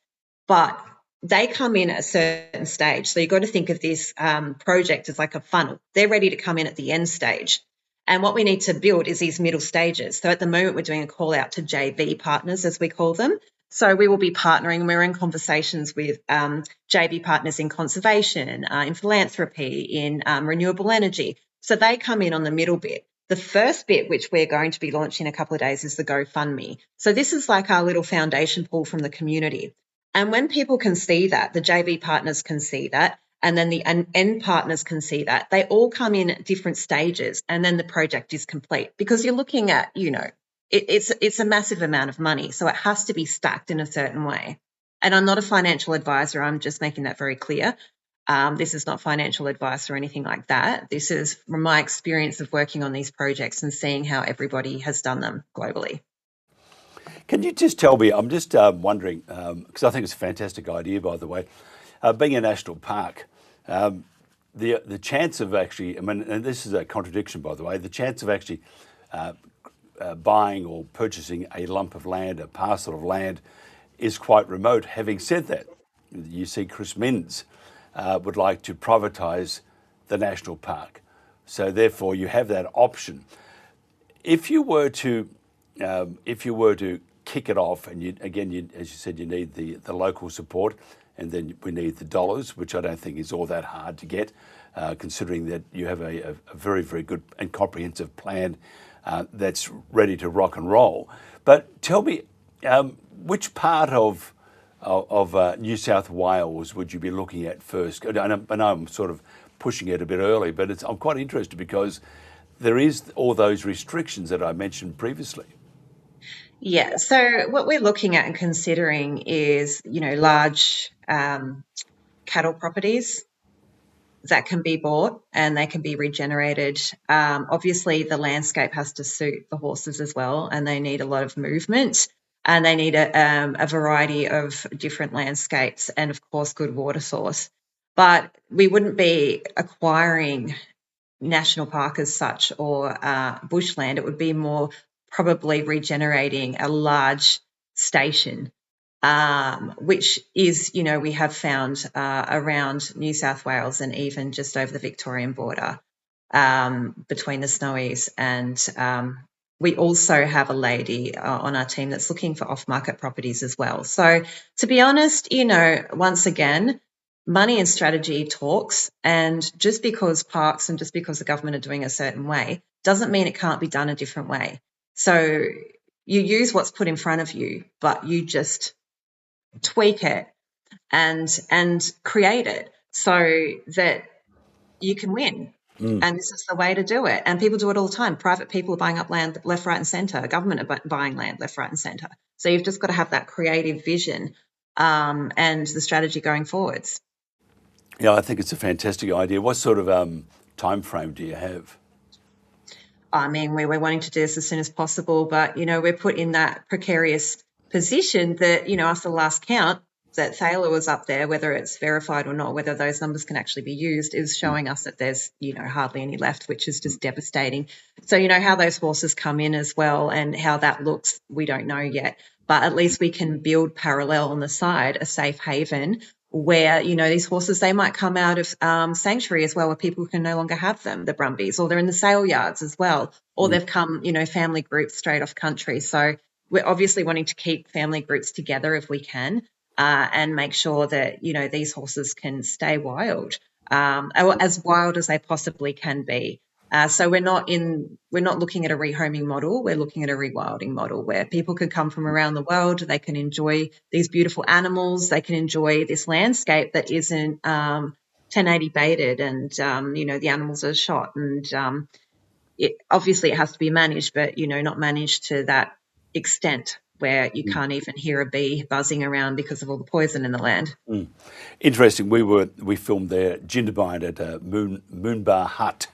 but they come in at a certain stage. So you've got to think of this project as like a funnel. They're ready to come in at the end stage. And what we need to build is these middle stages. So at the moment, we're doing a call out to JV partners, as we call them. So we will be partnering. We're in conversations with JV partners in conservation, in philanthropy, in renewable energy. So they come in on the middle bit. The first bit, which we're going to be launching in a couple of days, is the GoFundMe. So this is like our little foundation pool from the community. And when people can see that, the JV partners can see that, and then the end partners can see that, they all come in at different stages, and then the project is complete. Because you're looking at, it's a massive amount of money, so it has to be stacked in a certain way. And I'm not a financial advisor, I'm just making that very clear. This is not financial advice or anything like that. This is from my experience of working on these projects and seeing how everybody has done them globally. Can you just tell me, I'm just wondering, because I think it's a fantastic idea, by the way, being a national park, the chance of actually, I mean, and this is a contradiction, by the way, the chance of actually buying or purchasing a lump of land, a parcel of land, is quite remote. Having said that, you see Chris Minns would like to privatise the national park. So therefore you have that option. If you were to kick it off, and as you said, you need the local support, and then we need the dollars, which I don't think is all that hard to get, considering that you have a very, very good and comprehensive plan that's ready to rock and roll. But tell me, which part of New South Wales would you be looking at first? I know I'm sort of pushing it a bit early, but I'm quite interested because there is all those restrictions that I mentioned previously. Yeah, so what we're looking at and considering is, large cattle properties that can be bought and they can be regenerated. Obviously, the landscape has to suit the horses as well, and they need a lot of movement, and they need a variety of different landscapes and, of course, good water source. But we wouldn't be acquiring national park as such or bushland. It would be more probably regenerating a large station, which is, we have found around New South Wales and even just over the Victorian border between the Snowies. And we also have a lady on our team that's looking for off-market properties as well. So to be honest, once again, money and strategy talks, and just because parks and just because the government are doing a certain way doesn't mean it can't be done a different way. So you use what's put in front of you, but you just tweak it and create it so that you can win. And this is the way to do it. And people do it all the time. Private people are buying up land left, right and centre. Government are buying land left, right and centre. So you've just got to have that creative vision and the strategy going forwards. Yeah, I think it's a fantastic idea. What sort of time frame do you have? I mean, we're wanting to do this as soon as possible, but, we're put in that precarious position that, after the last count, that Thaler was up there, whether it's verified or not, whether those numbers can actually be used, is showing us that there's, hardly any left, which is just devastating. So, how those horses come in as well and how that looks, we don't know yet. But at least we can build parallel on the side, a safe haven where, these horses, they might come out of sanctuary as well, where people can no longer have them, the Brumbies, or they're in the sale yards as well, or they've come, family groups straight off country. So we're obviously wanting to keep family groups together if we can. And make sure that, these horses can stay wild, or as wild as they possibly can be. So we're not looking at a rehoming model. We're looking at a rewilding model where people can come from around the world. They can enjoy these beautiful animals. They can enjoy this landscape that isn't 1080 baited, and the animals are shot. And obviously it has to be managed, but not managed to that extent where you can't even hear a bee buzzing around because of all the poison in the land. Interesting. We filmed there at Jindabyne at a Moonbar Hut.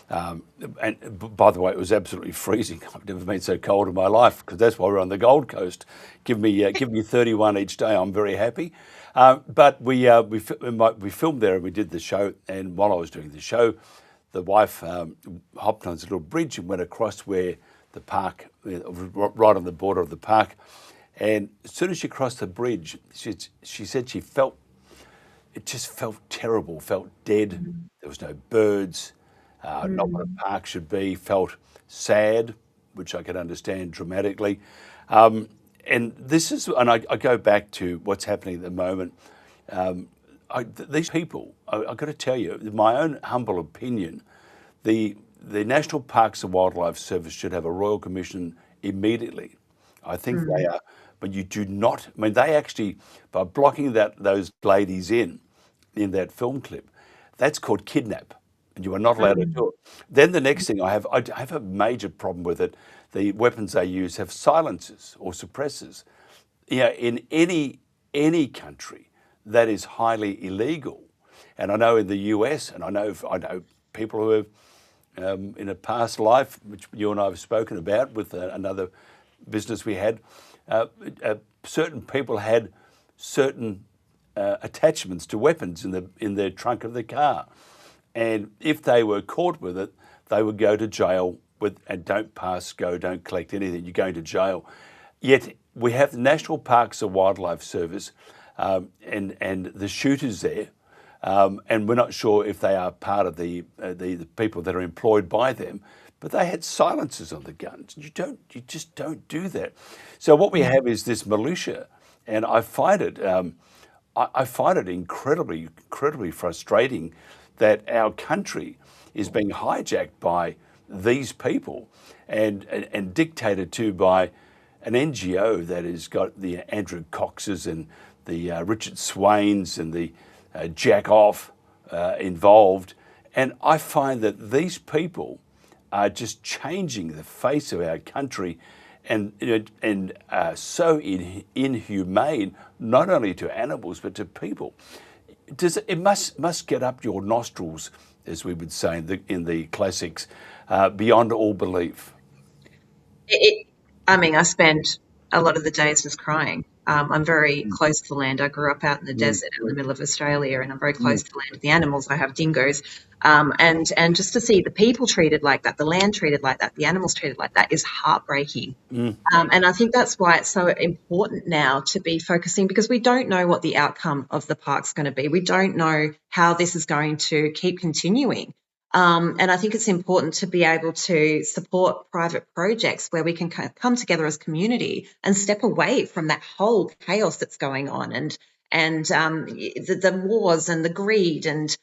And by the way, it was absolutely freezing. I've never been so cold in my life, because that's why we're on the Gold Coast. Give me 31 each day. I'm very happy. But we filmed there and we did the show. And while I was doing the show, the wife hopped on this little bridge and went across where the park, right on the border of the park. And as soon as she crossed the bridge, she said it just felt terrible, felt dead. There was no birds, not what a park should be, felt sad, which I could understand dramatically. And I go back to what's happening at the moment. These people, I've got to tell you, in my own humble opinion, the National Parks and Wildlife Service should have a Royal Commission immediately. I think they are but you do not. I mean, they actually, by blocking those ladies in that film clip, that's called kidnap, and you are not allowed to do it. Then the next thing I have a major problem with it. The weapons they use have silencers or suppressors. You know, in any country, that is highly illegal. And I know in the US, and I know people who have in a past life, which you and I have spoken about with another business we had, certain people had certain attachments to weapons in their trunk of the car, and if they were caught with it, they would go to jail and don't collect anything. You're going to jail. Yet we have the National Parks and Wildlife Service and the shooters there. And we're not sure if they are part of the people that are employed by them, but they had silencers on the guns. You just don't do that. So what we have is this militia, and I find it incredibly frustrating that our country is being hijacked by these people and dictated to by an NGO that has got the Andrew Coxes and the Richard Swains and the Jack Off involved. And I find that these people are just changing the face of our country and so inhumane, not only to animals, but to people. It must get up your nostrils, as we would say in the classics, beyond all belief. I mean, I spend a lot of the days just crying. I'm very close to the land. I grew up out in the desert in the middle of Australia, and I'm very close to the land of the animals. I have dingoes. And just to see the people treated like that, the land treated like that, the animals treated like that is heartbreaking. And I think that's why it's so important now to be focusing, because we don't know what the outcome of the park's going to be. We don't know how this is going to keep continuing. And I think it's important to be able to support private projects where we can come together as community and step away from that whole chaos that's going on and the wars and the greed and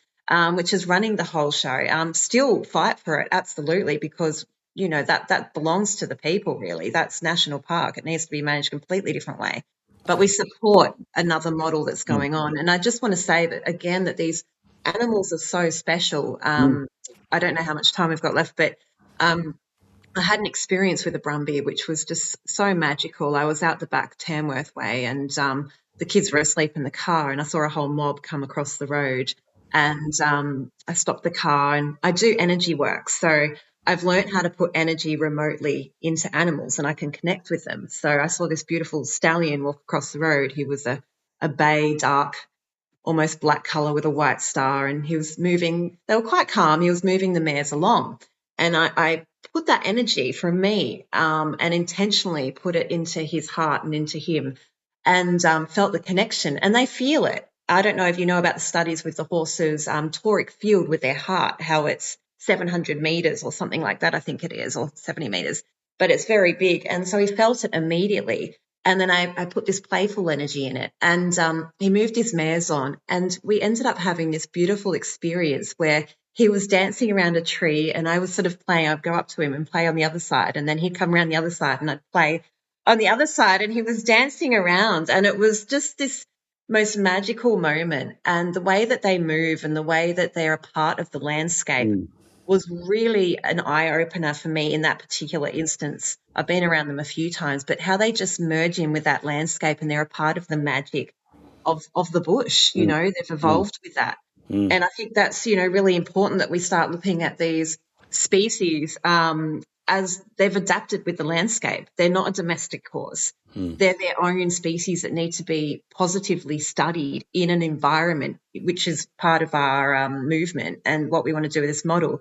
which is running the whole show. Still fight for it, absolutely, because you know that belongs to the people. Really, that's national park. It needs to be managed a completely different way. But we support another model that's going on, and I just want to say that again that these animals are so special. I don't know how much time we've got left, but I had an experience with a Brumby which was just so magical. I was out the back Tamworth way, and the kids were asleep in the car, and I saw a whole mob come across the road, and I stopped the car, and I do energy work, so I've learned how to put energy remotely into animals, and I can connect with them. So I saw this beautiful stallion walk across the road. He was a bay, dark, almost black colour with a white star, and he was moving. They were quite calm. He was moving the mares along, and I put that energy from me and intentionally put it into his heart and into him, and felt the connection, and they feel it. I don't know if you know about the studies with the horses' toric field with their heart, how it's 700 metres or something like that, I think it is, or 70 metres, but it's very big, and so he felt it immediately. And then I put this playful energy in it, and he moved his mares on, and we ended up having this beautiful experience where he was dancing around a tree, and I was sort of playing. I'd go up to him and play on the other side, and then he'd come around the other side and I'd play on the other side, and he was dancing around, and it was just this most magical moment. And the way that they move and the way that they're a part of the landscape was really an eye-opener for me in that particular instance. I've been around them a few times, but how they just merge in with that landscape, and they're a part of the magic of the bush. You know, they've evolved with that. And I think that's, you know, really important that we start looking at these species as they've adapted with the landscape. They're not a domestic cause. They're their own species that need to be positively studied in an environment, which is part of our movement and what we want to do with this model,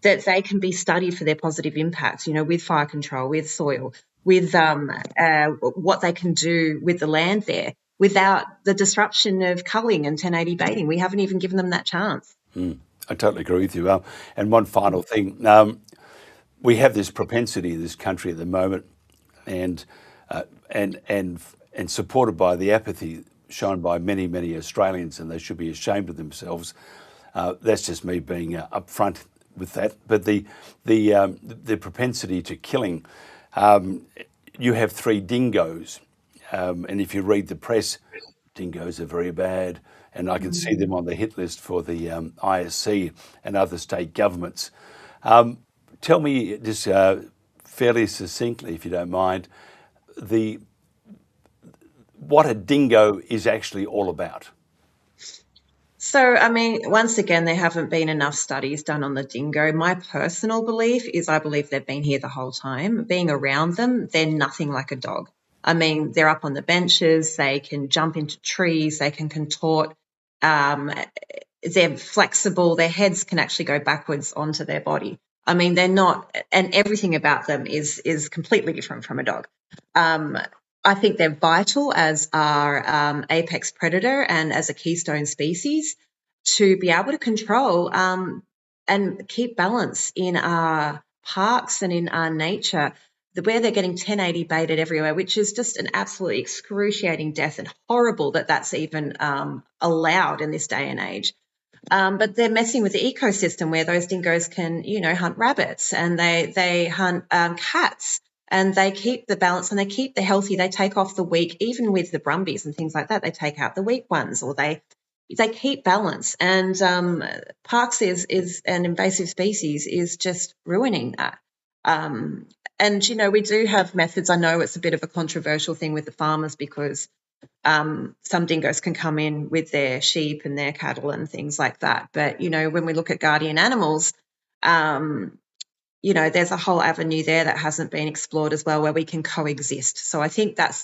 that they can be studied for their positive impacts, you know, with fire control, with soil, with what they can do with the land there without the disruption of culling and 1080 baiting. We haven't even given them that chance. I totally agree with you. And one final thing, we have this propensity in this country at the moment, and supported by the apathy shown by many Australians, and they should be ashamed of themselves. That's just me being upfront with that. But the propensity to killing, you have 3 dingoes And if you read the press, dingoes are very bad. And I can see them on the hit list for the ISC and other state governments. Tell me just fairly succinctly, if you don't mind, what a dingo is actually all about. So, I mean, once again, there haven't been enough studies done on the dingo. My personal belief is I believe they've been here the whole time. Being around them, they're nothing like a dog. I mean, they're up on the benches, they can jump into trees, they can contort, they're flexible, their heads can actually go backwards onto their body. I mean, they're not, and everything about them is completely different from a dog. I think they're vital as our apex predator and as a keystone species to be able to control and keep balance in our parks and in our nature, where they're getting 1080 baited everywhere, which is just an absolutely excruciating death and horrible that that's even allowed in this day and age. But they're messing with the ecosystem where those dingoes can, hunt rabbits and they hunt cats. And they keep the balance and they keep the healthy. They take off the weak, even with the Brumbies and things like that. They take out the weak ones, or they keep balance. And parks is an invasive species is just ruining that. And we do have methods. I know it's a bit of a controversial thing with the farmers because some dingoes can come in with their sheep and their cattle and things like that. But when we look at guardian animals. There's a whole avenue there that hasn't been explored as well where we can coexist. So I think that's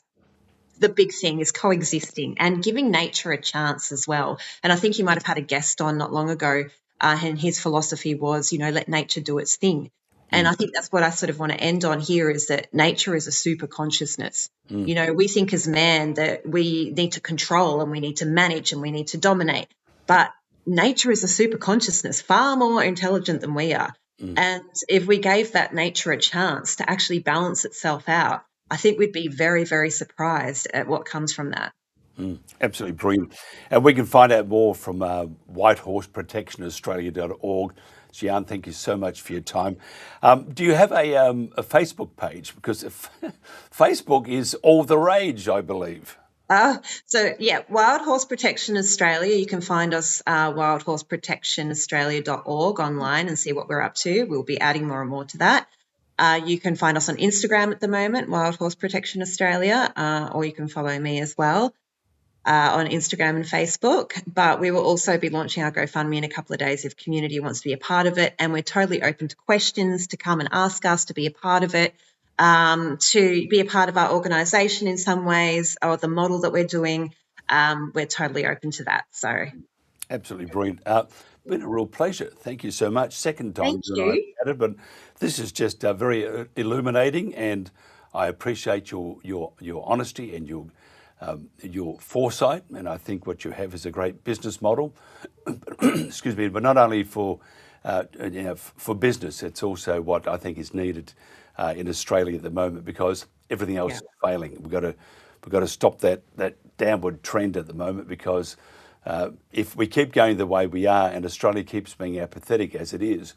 the big thing is coexisting and giving nature a chance as well. And I think you might have had a guest on not long ago and his philosophy was, let nature do its thing. And I think that's what I sort of want to end on here is that nature is a super consciousness. We think as man that we need to control and we need to manage and we need to dominate. But nature is a super consciousness, far more intelligent than we are. And if we gave that nature a chance to actually balance itself out, I think we'd be very, very surprised at what comes from that. Absolutely brilliant. And we can find out more from whitehorseprotectionaustralia.org. Xian, thank you so much for your time. Do you have a Facebook page? Because Facebook is all the rage, I believe. Wild Horse Protection Australia. You can find us wildhorseprotectionaustralia.org online and see what we're up to. We'll be adding more and more to that. You can find us on Instagram at the moment, Wild Horse Protection Australia, or you can follow me as well on Instagram and Facebook. But we will also be launching our GoFundMe in a couple of days if community wants to be a part of it. And we're totally open to questions, to come and ask us to be a part of it. To be a part of our organisation in some ways or the model that we're doing, we're totally open to that. So, absolutely brilliant. Been a real pleasure. Thank you so much. Second time Thank you. but this is just very illuminating, and I appreciate your honesty and your foresight. And I think what you have is a great business model. Excuse me, but not only for business, it's also what I think is needed in Australia at the moment because everything else is failing. We've got to stop that downward trend at the moment because if we keep going the way we are and Australia keeps being apathetic as it is,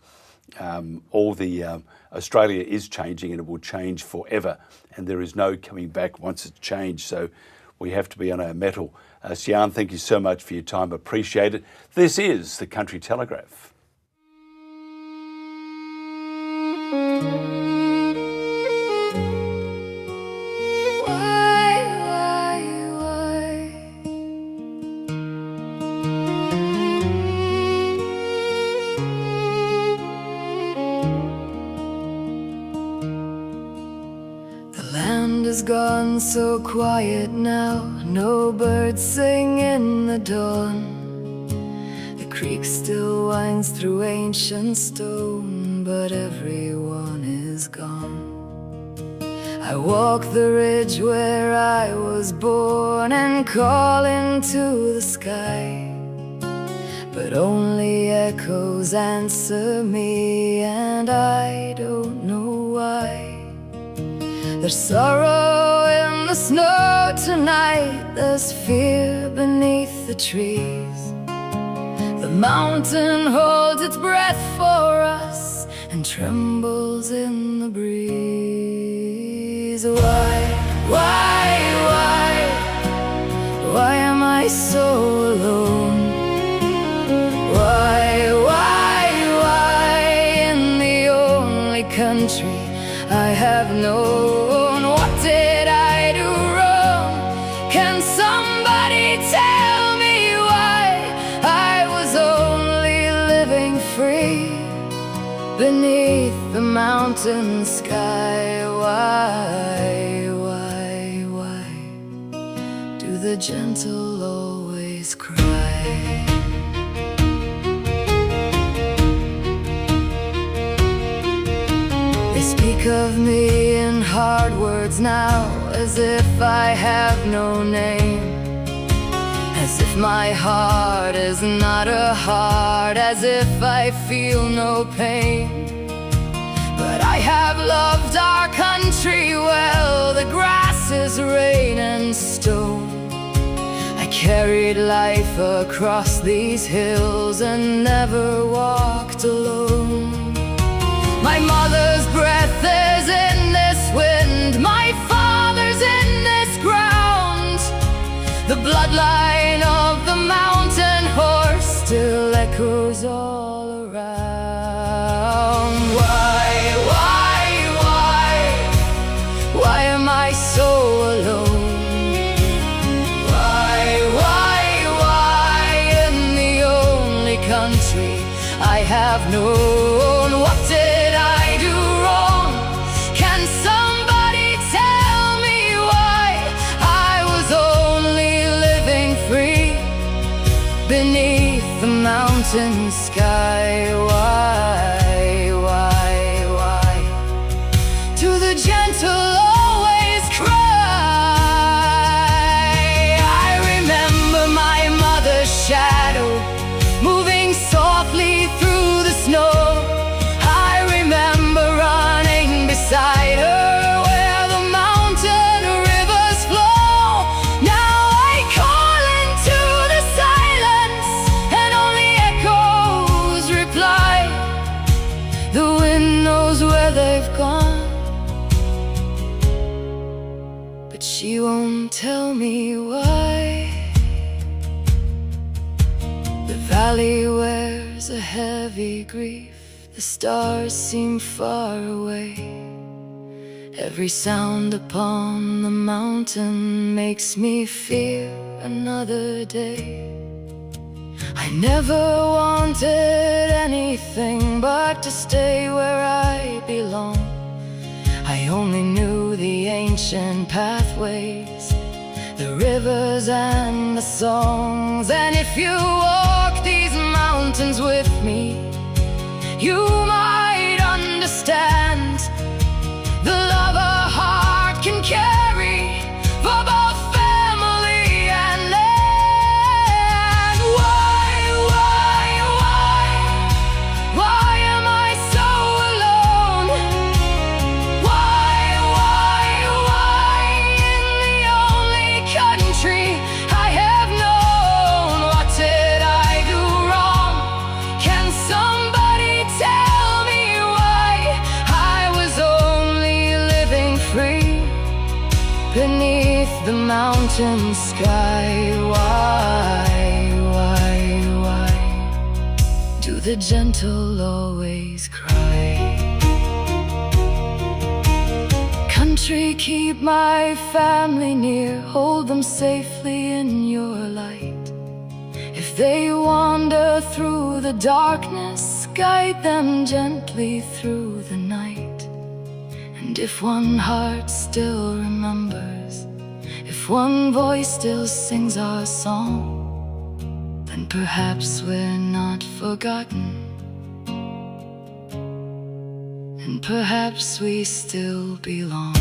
Australia is changing and it will change forever, and there is no coming back once it's changed. So we have to be on our mettle. Xian, thank you so much for your time. Appreciate it. This is the Country Telegraph. Gone so quiet now, no birds sing in the dawn. The creek still winds through ancient stone, but everyone is gone. I walk the ridge where I was born and call into the sky, but only echoes answer me, and I don't know why. There's sorrow in the snow tonight, there's fear beneath the trees. The mountain holds its breath for us and trembles in the breeze. Why? I have known. What did I do wrong? Can somebody tell me why I was only living free beneath the mountain sky? Why do the gentle always cry? They speak of me in hard words now, as if I have no name, as if my heart is not a heart, as if I feel no pain. But I have loved our country well. The grass is rain and stone. I carried life across these hills and never walked alone. My mother's breath is in this wind, my father's in this ground. The bloodline of the mountain horse still echoes all around. Why am I so alone? Why in the only country I have known? What did I do wrong? Can somebody tell me why I was only living free beneath the mountain sky? Why do the gentle always cry? I remember my mother's shadow moving softly through the snow. I remember running beside her where the mountain rivers flow. Now I call into the silence and only echoes reply. The wind knows where they've gone, but she won't tell me why. The valley wears a heavy grief. The stars seem far away. Every sound upon the mountain makes me fear another day. I never wanted anything but to stay where I belong. I only knew the ancient pathways, the rivers and the songs. And if you walk these mountains with me, you might understand the love a heart can carry for both family and land. Why am I so alone? Why in the only country I have known? What did I do wrong? Can somebody tell me why I was only living free beneath the mountain sky? Why do the gentle always cry? Country, keep my family near, hold them safely in your light. If they wander through the darkness, guide them gently through the night. And if one heart still remembers, if one voice still sings our song, then perhaps we're not forgotten, and perhaps we still belong.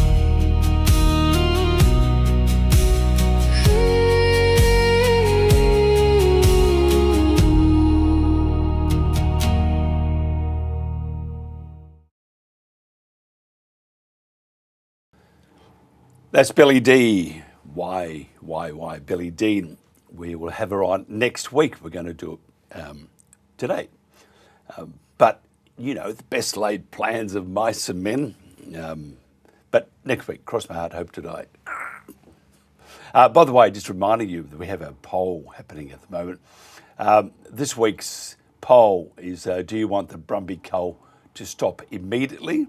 That's Billy D. Why, Billy D. We will have her on next week. We're going to do it today. But, you know, the best laid plans of mice and men. But next week, cross my heart, hope to die. By the way, just reminding you that we have a poll happening at the moment. This week's poll is, do you want the Brumby cull to stop immediately?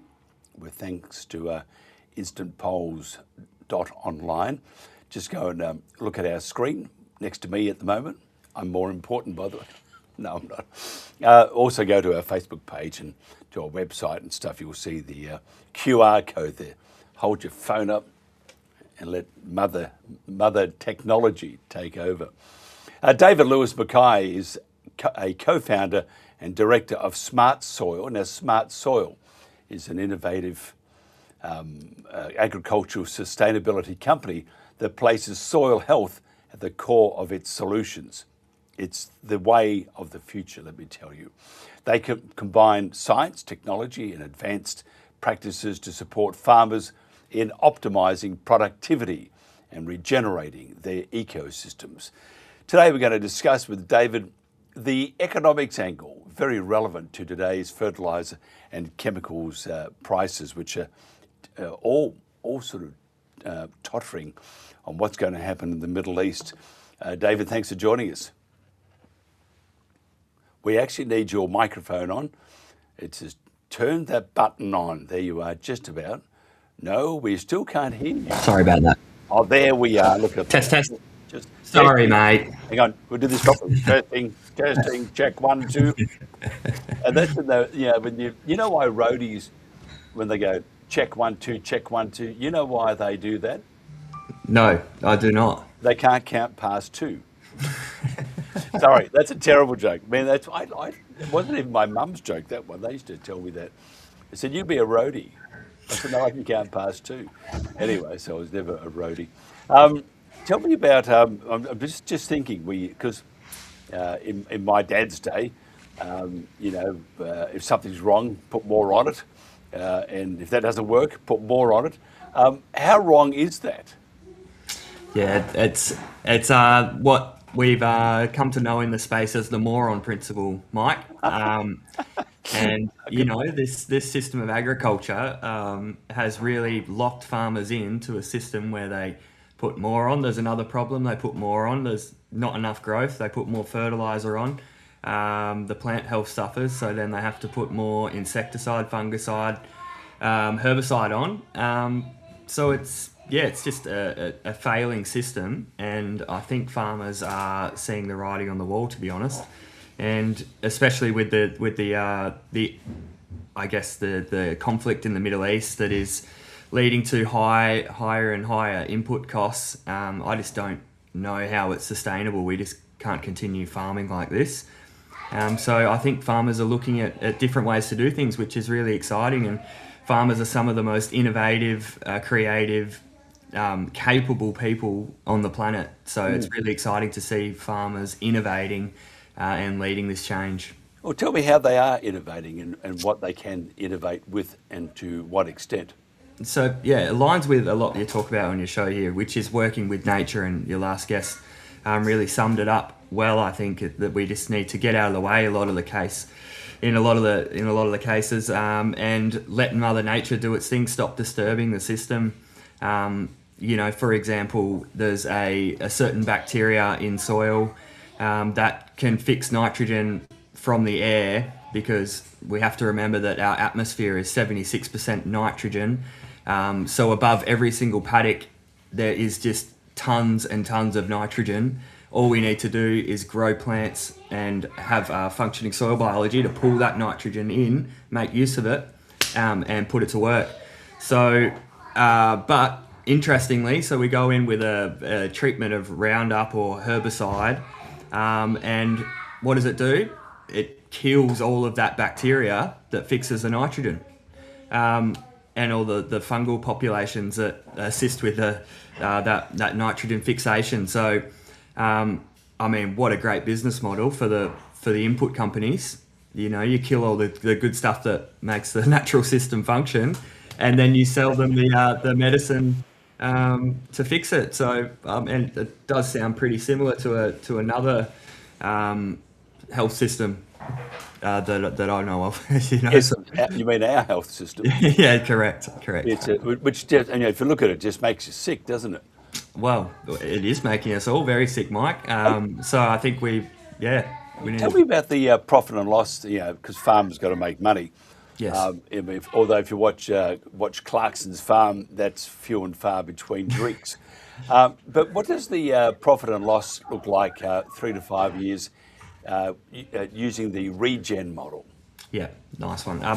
with thanks to Instantpolls.online. Just go and look at our screen next to me at the moment. I'm more important, by the way. No, I'm not. Also go to our Facebook page and to our website and stuff. You'll see the QR code there. Hold your phone up and let mother technology take over. David Lewis Mackay is a co-founder and director of Smart Soil. Now, Smart Soil is an innovative agricultural sustainability company that places soil health at the core of its solutions. It's the way of the future, let me tell you. They combine science, technology, and advanced practices to support farmers in optimising productivity and regenerating their ecosystems. Today we're going to discuss with David the economics angle, very relevant to today's fertiliser and chemicals prices, which are all sort of tottering on what's going to happen in the Middle East. David, thanks for joining us. We actually need your microphone on. It says, turn that button on. There you are, just about. No, we still can't hear you. Sorry about that. Oh, there we are. Look at Test. Just Sorry, testing. mate. Hang on, we'll do this properly. testing, check 1, 2. And that's when when you know why roadies, when they go check 1, 2, check 1, 2, you know why they do that? No, I do not. They can't count past 2. Sorry, that's a terrible joke. Man, it wasn't even my mum's joke, that one. They used to tell me that. They said, you be a roadie. I said, no, I can count past 2. Anyway, so I was never a roadie. Tell me about, I'm just thinking, because in my dad's day, if something's wrong, put more on it. And if that doesn't work, put more on it. How wrong is that? Yeah, it's what we've come to know in the space as the moron principle, Mike. And this system of agriculture has really locked farmers into a system where they put more on. There's another problem. They put more on. There's not enough growth. They put more fertilizer on. The plant health suffers, so then they have to put more insecticide, fungicide, herbicide on. So it's just a failing system, and I think farmers are seeing the writing on the wall, to be honest, and especially with the conflict in the Middle East that is leading to higher and higher input costs. I just don't know how it's sustainable. We just can't continue farming like this. So I think farmers are looking at different ways to do things, which is really exciting, and farmers are some of the most innovative, creative, capable people on the planet. So it's really exciting to see farmers innovating and leading this change. Well, tell me how they are innovating and what they can innovate with and to what extent. So, it aligns with a lot you talk about on your show here, which is working with nature, and your last guest really summed it up well. I think that we just need to get out of the way in a lot of the cases, and let Mother Nature do its thing, stop disturbing the system. For example, there's a certain bacteria in soil that can fix nitrogen from the air, because we have to remember that our atmosphere is 76% nitrogen. So above every single paddock, there is just tons and tons of nitrogen. All we need to do is grow plants and have functioning soil biology to pull that nitrogen in, make use of it, and put it to work. So, but interestingly, so we go in with a treatment of Roundup or herbicide, and what does it do? It kills all of that bacteria that fixes the nitrogen, and all the fungal populations that assist with that nitrogen fixation. So, what a great business model for the input companies. You kill all the good stuff that makes the natural system function, and then you sell them the medicine to fix it. So, and it does sound pretty similar to another health system that I know of. Yes, you mean our health system? Yeah, correct. It's which just, if you look at it, just makes you sick, doesn't it? Well, it is making us all very sick, Mike. So I think we need. Tell me about the profit and loss, because farmers got to make money. Yes. Although if you watch Clarkson's farm, that's few and far between drinks. But what does the profit and loss look like 3 to 5 years using the regen model? Yeah, nice one. I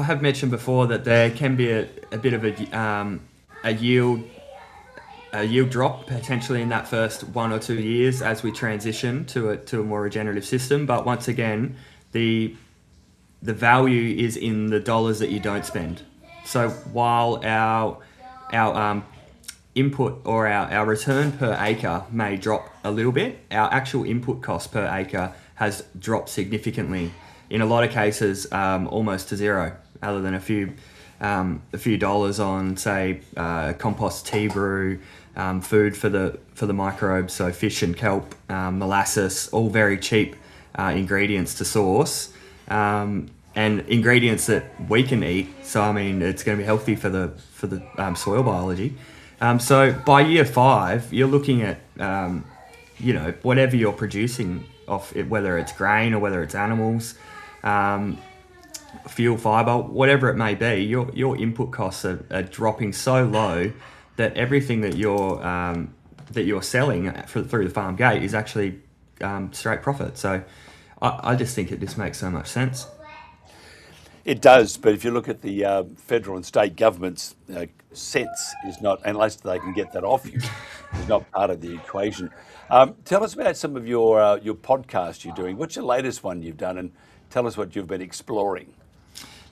have mentioned before that there can be a bit of a yield drop potentially in that first 1 or 2 years as we transition to a more regenerative system. But once again, the value is in the dollars that you don't spend. So while our input or our return per acre may drop a little bit, our actual input cost per acre has dropped significantly. In a lot of cases, almost to zero, other than a few dollars on, say, compost tea brew, food for the microbes, so fish and kelp, molasses, all very cheap ingredients to source, and ingredients that we can eat. So I mean, it's going to be healthy for the soil biology. So by year 5, you're looking at whatever you're producing off it, whether it's grain or whether it's animals, fuel, fibre, whatever it may be, your input costs are dropping so low that everything that you're selling through the farm gate is actually straight profit. So I just think it just makes so much sense. It does, but if you look at the federal and state governments, sense is not, unless they can get that off you, is not part of the equation. Tell us about some of your podcasts you're doing. What's your latest one you've done, and tell us what you've been exploring.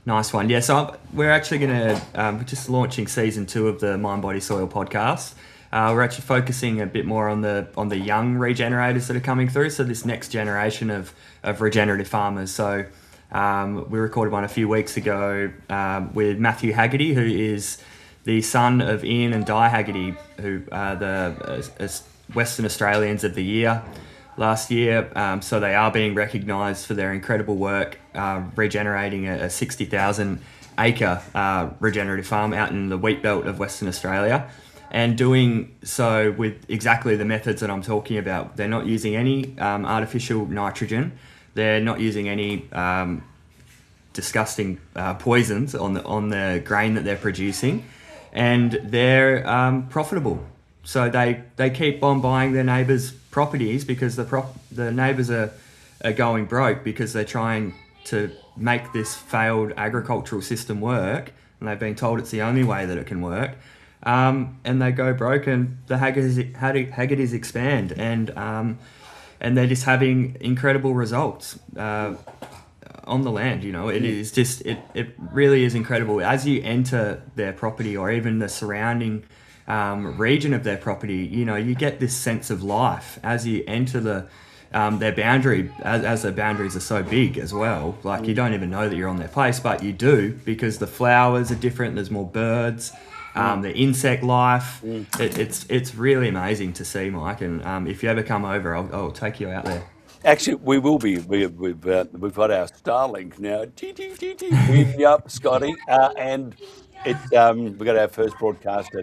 Nice one. Yeah, so we're actually going to, just launching season 2 of the Mind, Body, Soil podcast. We're actually focusing a bit more on the young regenerators that are coming through, so this next generation of regenerative farmers. So we recorded one a few weeks ago with Matthew Haggerty, who is the son of Ian and Di Haggerty, who are the Western Australians of the Year last year. So they are being recognised for their incredible work regenerating a 60,000 acre regenerative farm out in the wheat belt of Western Australia, and doing so with exactly the methods that I'm talking about. They're not using any artificial nitrogen. They're not using any disgusting poisons on the grain that they're producing, and they're profitable. So they keep on buying their neighbours' properties because the neighbours are going broke because they're trying to make this failed agricultural system work, and they've been told it's the only way that it can work. And they go broke, and the Haggertys expand, and they're just having incredible results on the land. It is just it really is incredible. As you enter their property or even the surrounding region of their property, you get this sense of life as you enter their boundary, as their boundaries are so big as well. Like, you don't even know that you're on their place, but you do, because the flowers are different, there's more birds, the insect life. It's really amazing to see, Mike, and if you ever come over, I'll take you out there. Actually, we will be. We've got our Starlink now. Beam you up, Scotty, and we got our first broadcast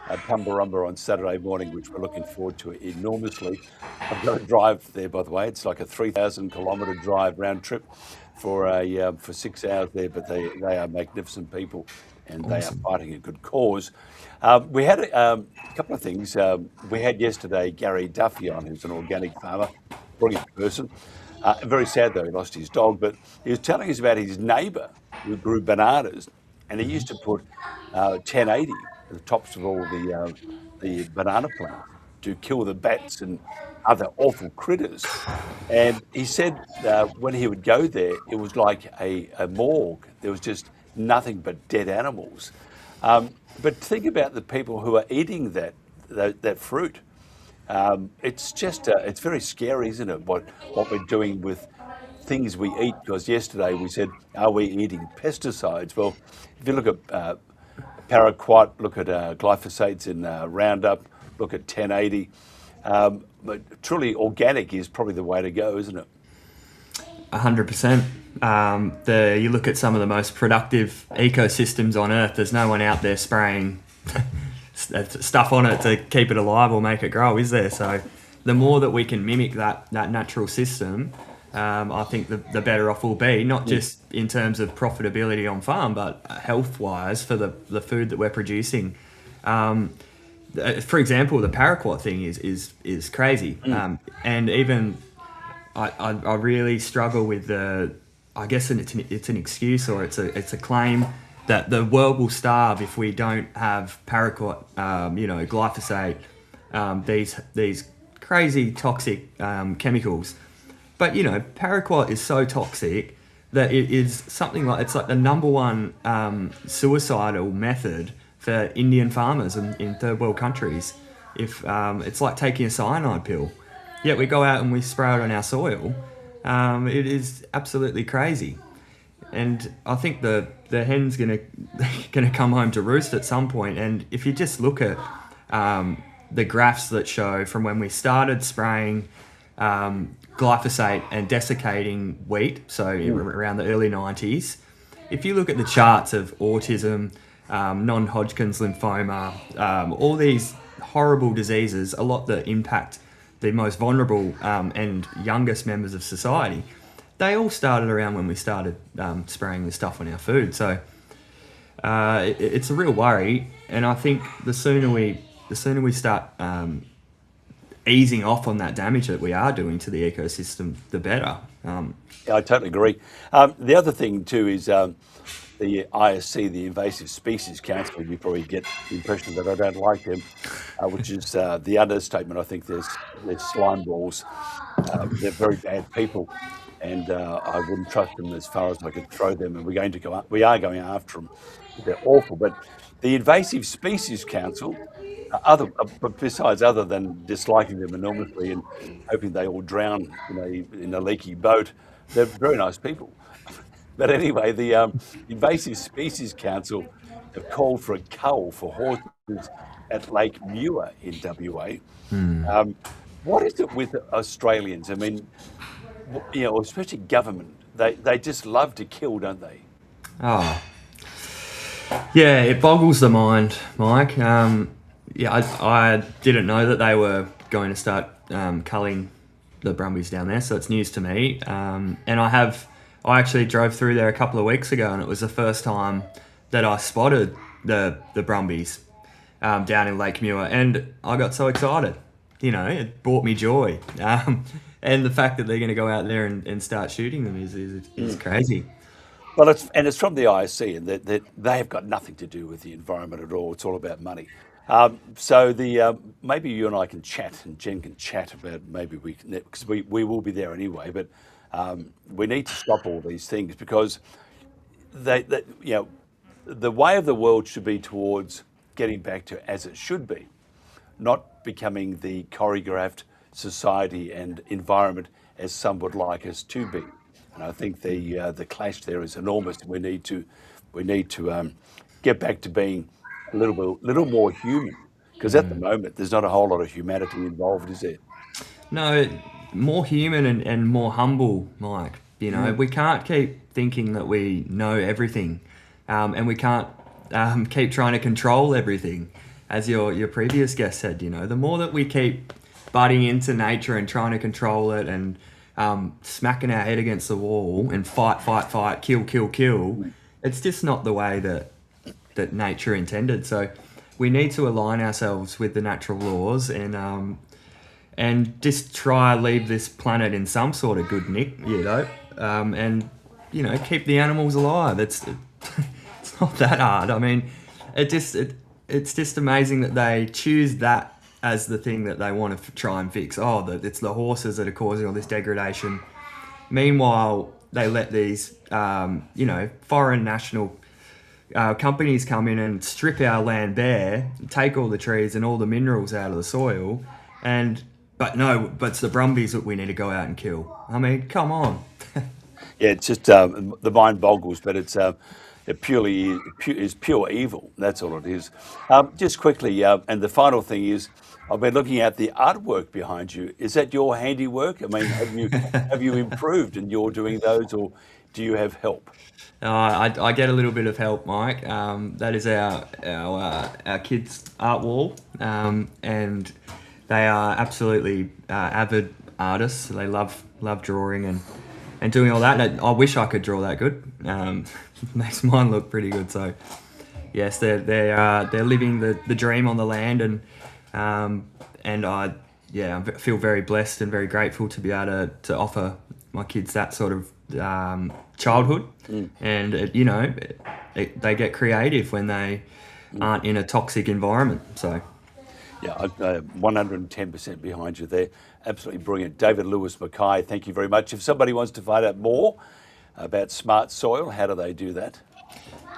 at Tumbarumba on Saturday morning, which we're looking forward to enormously. I've got to drive there, by the way. It's like a 3,000 kilometre drive round trip for 6 hours there, but they are magnificent people, and they are fighting a good cause. We had a couple of things. We had yesterday Gary Duffy on, who's an organic farmer, brilliant person. Very sad though, he lost his dog, but he was telling us about his neighbour who grew bananas, and he used to put 1080 at the tops of all the banana plants to kill the bats and other awful critters. And he said when he would go there, it was like a morgue. There was just nothing but dead animals. But think about the people who are eating that fruit. It's just it's very scary, isn't it? What we're doing with things we eat. Because yesterday we said, are we eating pesticides? Well, if you look at paraquat, look at glyphosates in Roundup, look at 1080. But truly organic is probably the way to go, isn't it? 100%. You look at some of the most productive ecosystems on Earth, there's no one out there spraying stuff on it to keep it alive or make it grow, is there? So the more that we can mimic that natural system, I think the better off we'll be, not just in terms of profitability on farm, but health-wise for the food that we're producing. For example, the paraquat thing is crazy, and even I really struggle with I guess it's an excuse, or it's a claim that the world will starve if we don't have paraquat, glyphosate, these crazy toxic chemicals. But paraquat is so toxic that it is something like, it's like the number one suicidal method for Indian farmers in third world countries. If it's like taking a cyanide pill, yet we go out and we spray it on our soil. It is absolutely crazy, and I think the hen's gonna come home to roost at some point. And if you just look at the graphs that show from when we started spraying glyphosate and desiccating wheat, so around the early 90s, if you look at the charts of autism, non-Hodgkin's lymphoma, all these horrible diseases, a lot that impact the most vulnerable and youngest members of society, they all started around when we started spraying this stuff on our food. So it's a real worry, and I think the sooner we start easing off on that damage that we are doing to the ecosystem, the better. I totally agree. The other thing too is the ISC, the Invasive Species Council. You probably get the impression that I don't like them, which is the understatement. I think there's slime balls. They're very bad people, and I wouldn't trust them as far as I could throw them. And we are going after them. They're awful. But the Invasive Species Council, besides other than disliking them enormously and hoping they all drown in a leaky boat, they're very nice people. But anyway, the Invasive Species Council have called for a cull for horses at Lake Muir in WA. What is it with Australians? I mean, especially government, they just love to kill, don't they? Oh, yeah, it boggles the mind, Mike. I didn't know that they were going to start culling the Brumbies down there, so it's news to me. And I actually drove through there a couple of weeks ago, and it was the first time that I spotted the Brumbies down in Lake Muir, and I got so excited. It brought me joy. And the fact that they're going to go out there and start shooting them is crazy. Well, it's from the ISC, and that they have got nothing to do with the environment at all. It's all about money. So maybe you and I can chat, and Jen can chat about because we will be there anyway. But we need to stop all these things, because the way of the world should be towards getting back to as it should be, not becoming the choreographed society and environment as some would like us to be. And I think the clash there is enormous. We need to get back to being a little more human, because at the moment there's not a whole lot of humanity involved, is there? No, more human and more humble, Mike. We can't keep thinking that we know everything, and we can't keep trying to control everything. As your previous guest said, the more that we keep butting into nature and trying to control it and smacking our head against the wall and fight, kill, it's just not the way that nature intended. So we need to align ourselves with the natural laws and just try leave this planet in some sort of good nick, and keep the animals alive. It's not that hard. I mean, it's just amazing that they choose that as the thing that they want to try and fix. It's the horses that are causing all this degradation. Meanwhile, they let these foreign national companies come in and strip our land bare, take all the trees and all the minerals out of the soil, but it's the Brumbies that we need to go out and kill. I mean, come on. Yeah, it's just the mind boggles, but it's it purely is pure evil. That's all it is. Just quickly, and the final thing is, I've been looking at the artwork behind you. Is that your handiwork? I mean, have you improved and you're doing those, or do you have help? I get a little bit of help, Mike. That is our kids' art wall, and they are absolutely avid artists. They love drawing, and doing all that. And I wish I could draw that good. Makes mine look pretty good. So yes, they're living the dream on the land, and I feel very blessed and very grateful to be able to offer my kids that sort of childhood. And they get creative when they aren't in a toxic environment. So yeah, I'm 110% behind you there. Absolutely brilliant. David Lewis Mackay, thank you very much. If somebody wants to find out more about smart soil, how do they do that?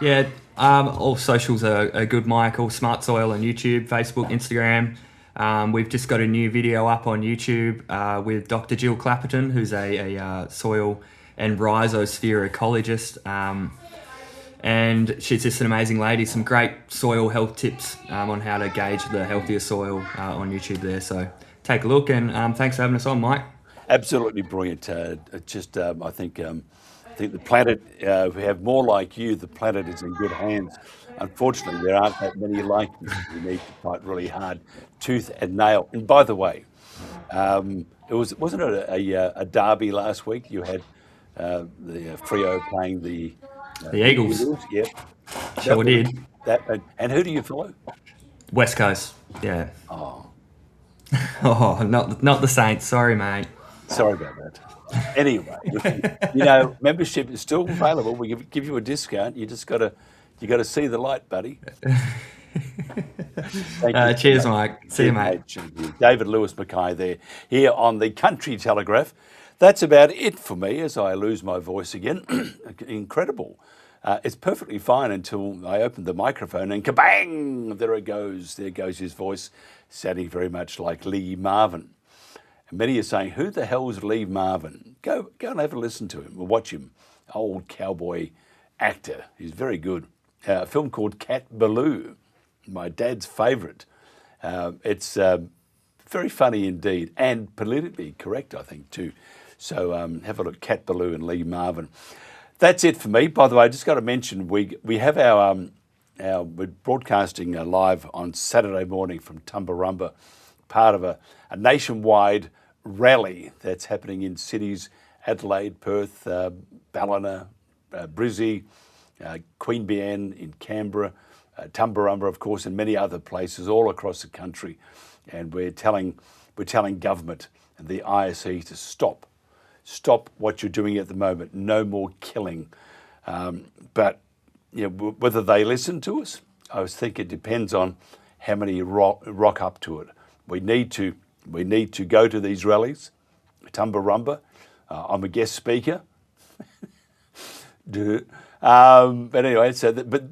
Yeah, all socials are good, Mike. All Smart Soil on YouTube, Facebook, Instagram. We've just got a new video up on YouTube with Dr. Jill Clapperton, who's a soil and rhizosphere ecologist. And she's just an amazing lady. Some great soil health tips on how to gauge the healthier soil on YouTube there. So take a look, and thanks for having us on, Mike. Absolutely brilliant. I think the planet, if we have more like you, the planet is in good hands. Unfortunately, there aren't that many like you. We need to fight really hard, tooth and nail. And by the way, wasn't it a derby last week? You had the Freo playing the Eagles. Yep. Sure did. And who do you follow? West Coast. Yeah. Oh. Oh, not the Saints. Sorry, mate. Sorry about that. Anyway, membership is still available. We give you a discount. You got to see the light, buddy. Cheers, Mike. See you, mate. David Lewis Mackay there, here on the Country Telegraph. That's about it for me as I lose my voice again. Incredible. It's perfectly fine until I open the microphone and kabang, there it goes. There goes his voice, sounding very much like Lee Marvin. And many are saying, who the hell is Lee Marvin? Go and have a listen to him or watch him. Old cowboy actor. He's very good. A film called Cat Ballou, my dad's favourite. It's very funny indeed, and politically correct, I think, too. So have a look, Cat Ballou and Lee Marvin. That's it for me. By the way, I just got to mention, we have we're broadcasting live on Saturday morning from Tumbarumba, part of a nationwide rally that's happening in cities, Adelaide, Perth, Ballina, Brizzy, Queanbeyan in Canberra, Tumbarumba, of course, and many other places all across the country. And we're telling government and the ISE to stop what you're doing at the moment. No more killing. But whether they listen to us, I think it depends on how many rock up to it. We need to go to these rallies. Tumbarumba, I'm a guest speaker. But anyway, but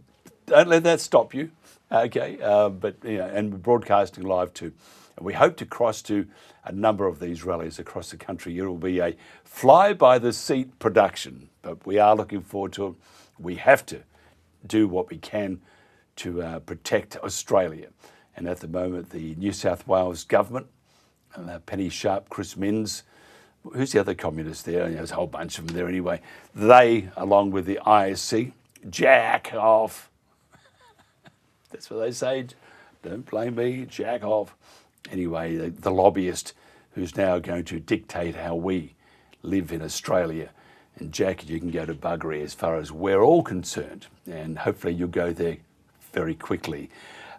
don't let that stop you. Okay, and we're broadcasting live too. And we hope to cross to a number of these rallies across the country. It will be a fly-by-the-seat production, but we are looking forward to it. We have to do what we can to protect Australia. And at the moment, the New South Wales government, Penny Sharp, Chris Minns, who's the other communist there? There's a whole bunch of them there anyway. They, along with the ISC, jack off. That's what they say. Don't blame me, jack off. Anyway, the lobbyist who's now going to dictate how we live in Australia. And Jack, you can go to buggery as far as we're all concerned. And hopefully you'll go there very quickly.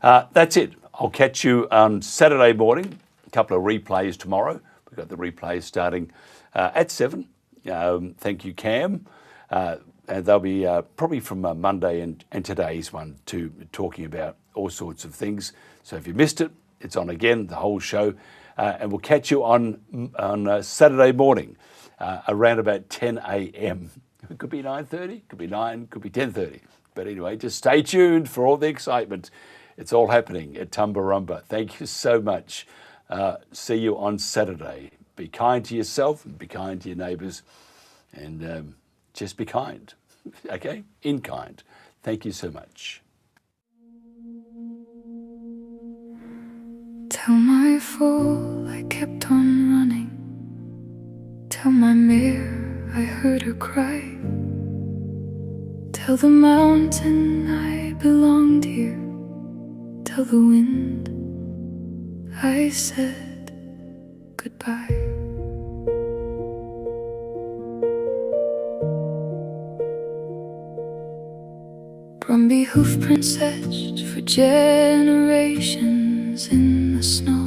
That's it. I'll catch you on Saturday morning. A couple of replays tomorrow. We've got the replays starting at 7. Thank you, Cam. And they'll be probably from Monday and today's one too, talking about all sorts of things. So if you missed it, it's on again, the whole show. And we'll catch you on Saturday morning around about 10 a.m. It could be 9:30, could be 9, could be 10:30. But anyway, just stay tuned for all the excitement. It's all happening at Tumbarumba. Thank you so much. See you on Saturday. Be kind to yourself and be kind to your neighbours. And just be kind, okay? In kind. Thank you so much. Tell my fool I kept on running. Tell my mirror I heard her cry. Tell the mountain I belonged here. Tell the wind I said goodbye. Brumby hoof prints etched for generations in the snow.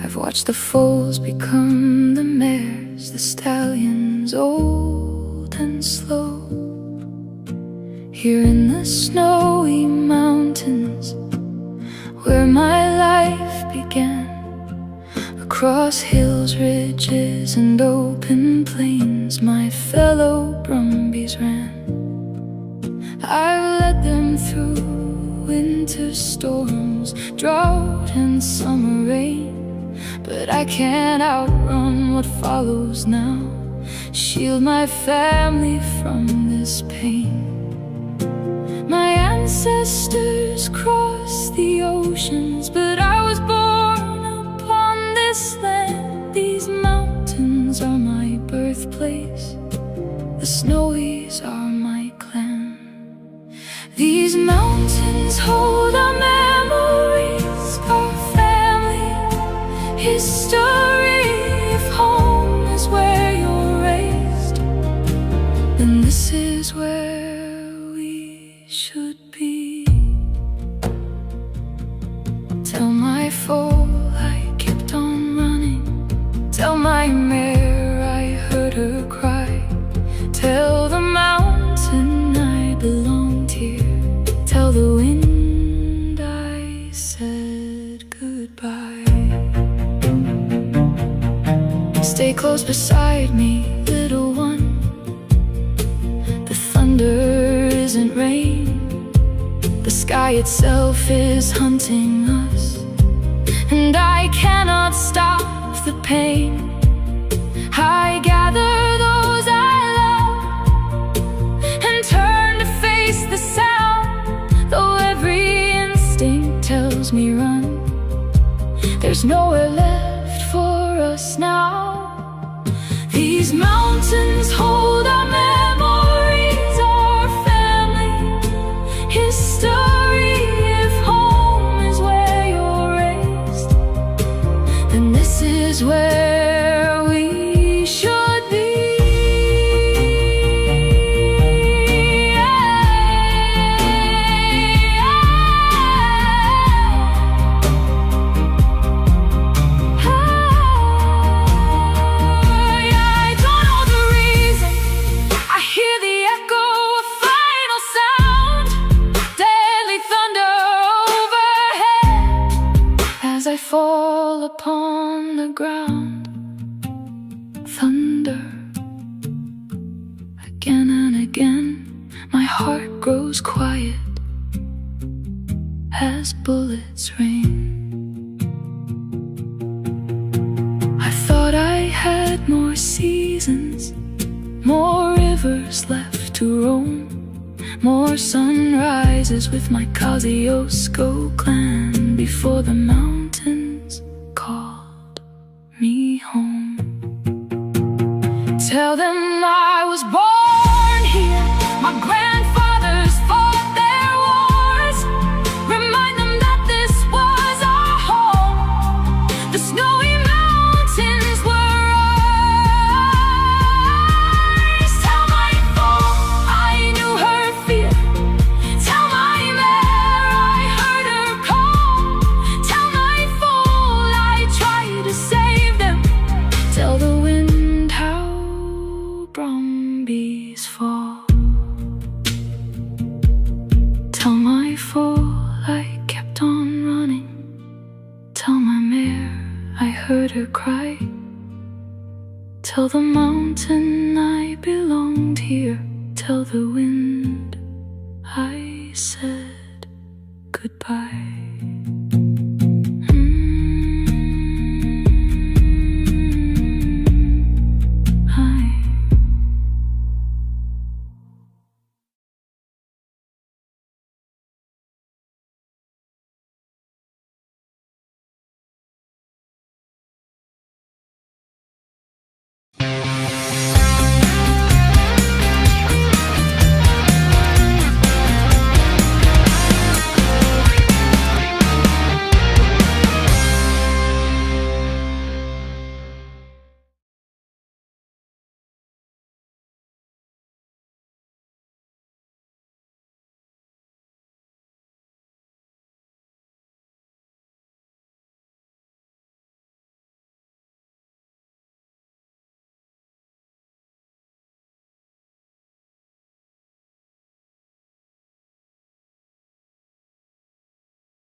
I've watched the foals become the mares, the stallions old and slow. Here in the snowy mountains where my life began, across hills, ridges and open plains my fellow Brumbies ran. I've led them through winter storms, drought and summer rain, but I can't outrun what follows now, shield my family from this pain. My ancestors crossed the oceans, but I was born upon this land. These mountains are my birthplace, the Snowies are my clan. These mountains hold our memories, our family history. If home is where you're raised, then this is where we should be. Tell my foal I kept on running, tell my mare I heard her cry, tell the mountain I belonged here, tell the wind I said goodbye. Stay close beside me, little one. The thunder isn't rain, the sky itself is hunting us, and I cannot stop the pain. I gather those I love and turn to face the sound, though every instinct tells me run. There's nowhere left for us now. These mountains hold our memories, our family history. If home is where you're raised, then this is where we should be. I don't know the reason, I hear the echo of final sound, deadly thunder overhead as I fall upon the ground. Thunder again and again, my heart grows quiet as bullets rain. I thought I had more seasons, more rivers left to roam, more sunrises with my Kosciuszko clan before the mountains called me home. Tell them I was born here, my grandfathers fought their wars. Remind them that this was our home, the snowy mountains were ours. Tell my foal I knew her fear, tell my mare I heard her call, tell my foal I tried to save them, tell the wind how Brumbies fall. Tell my foal I kept on running, tell my mare I heard her cry, tell the mountain I belonged here, tell the wind I said goodbye.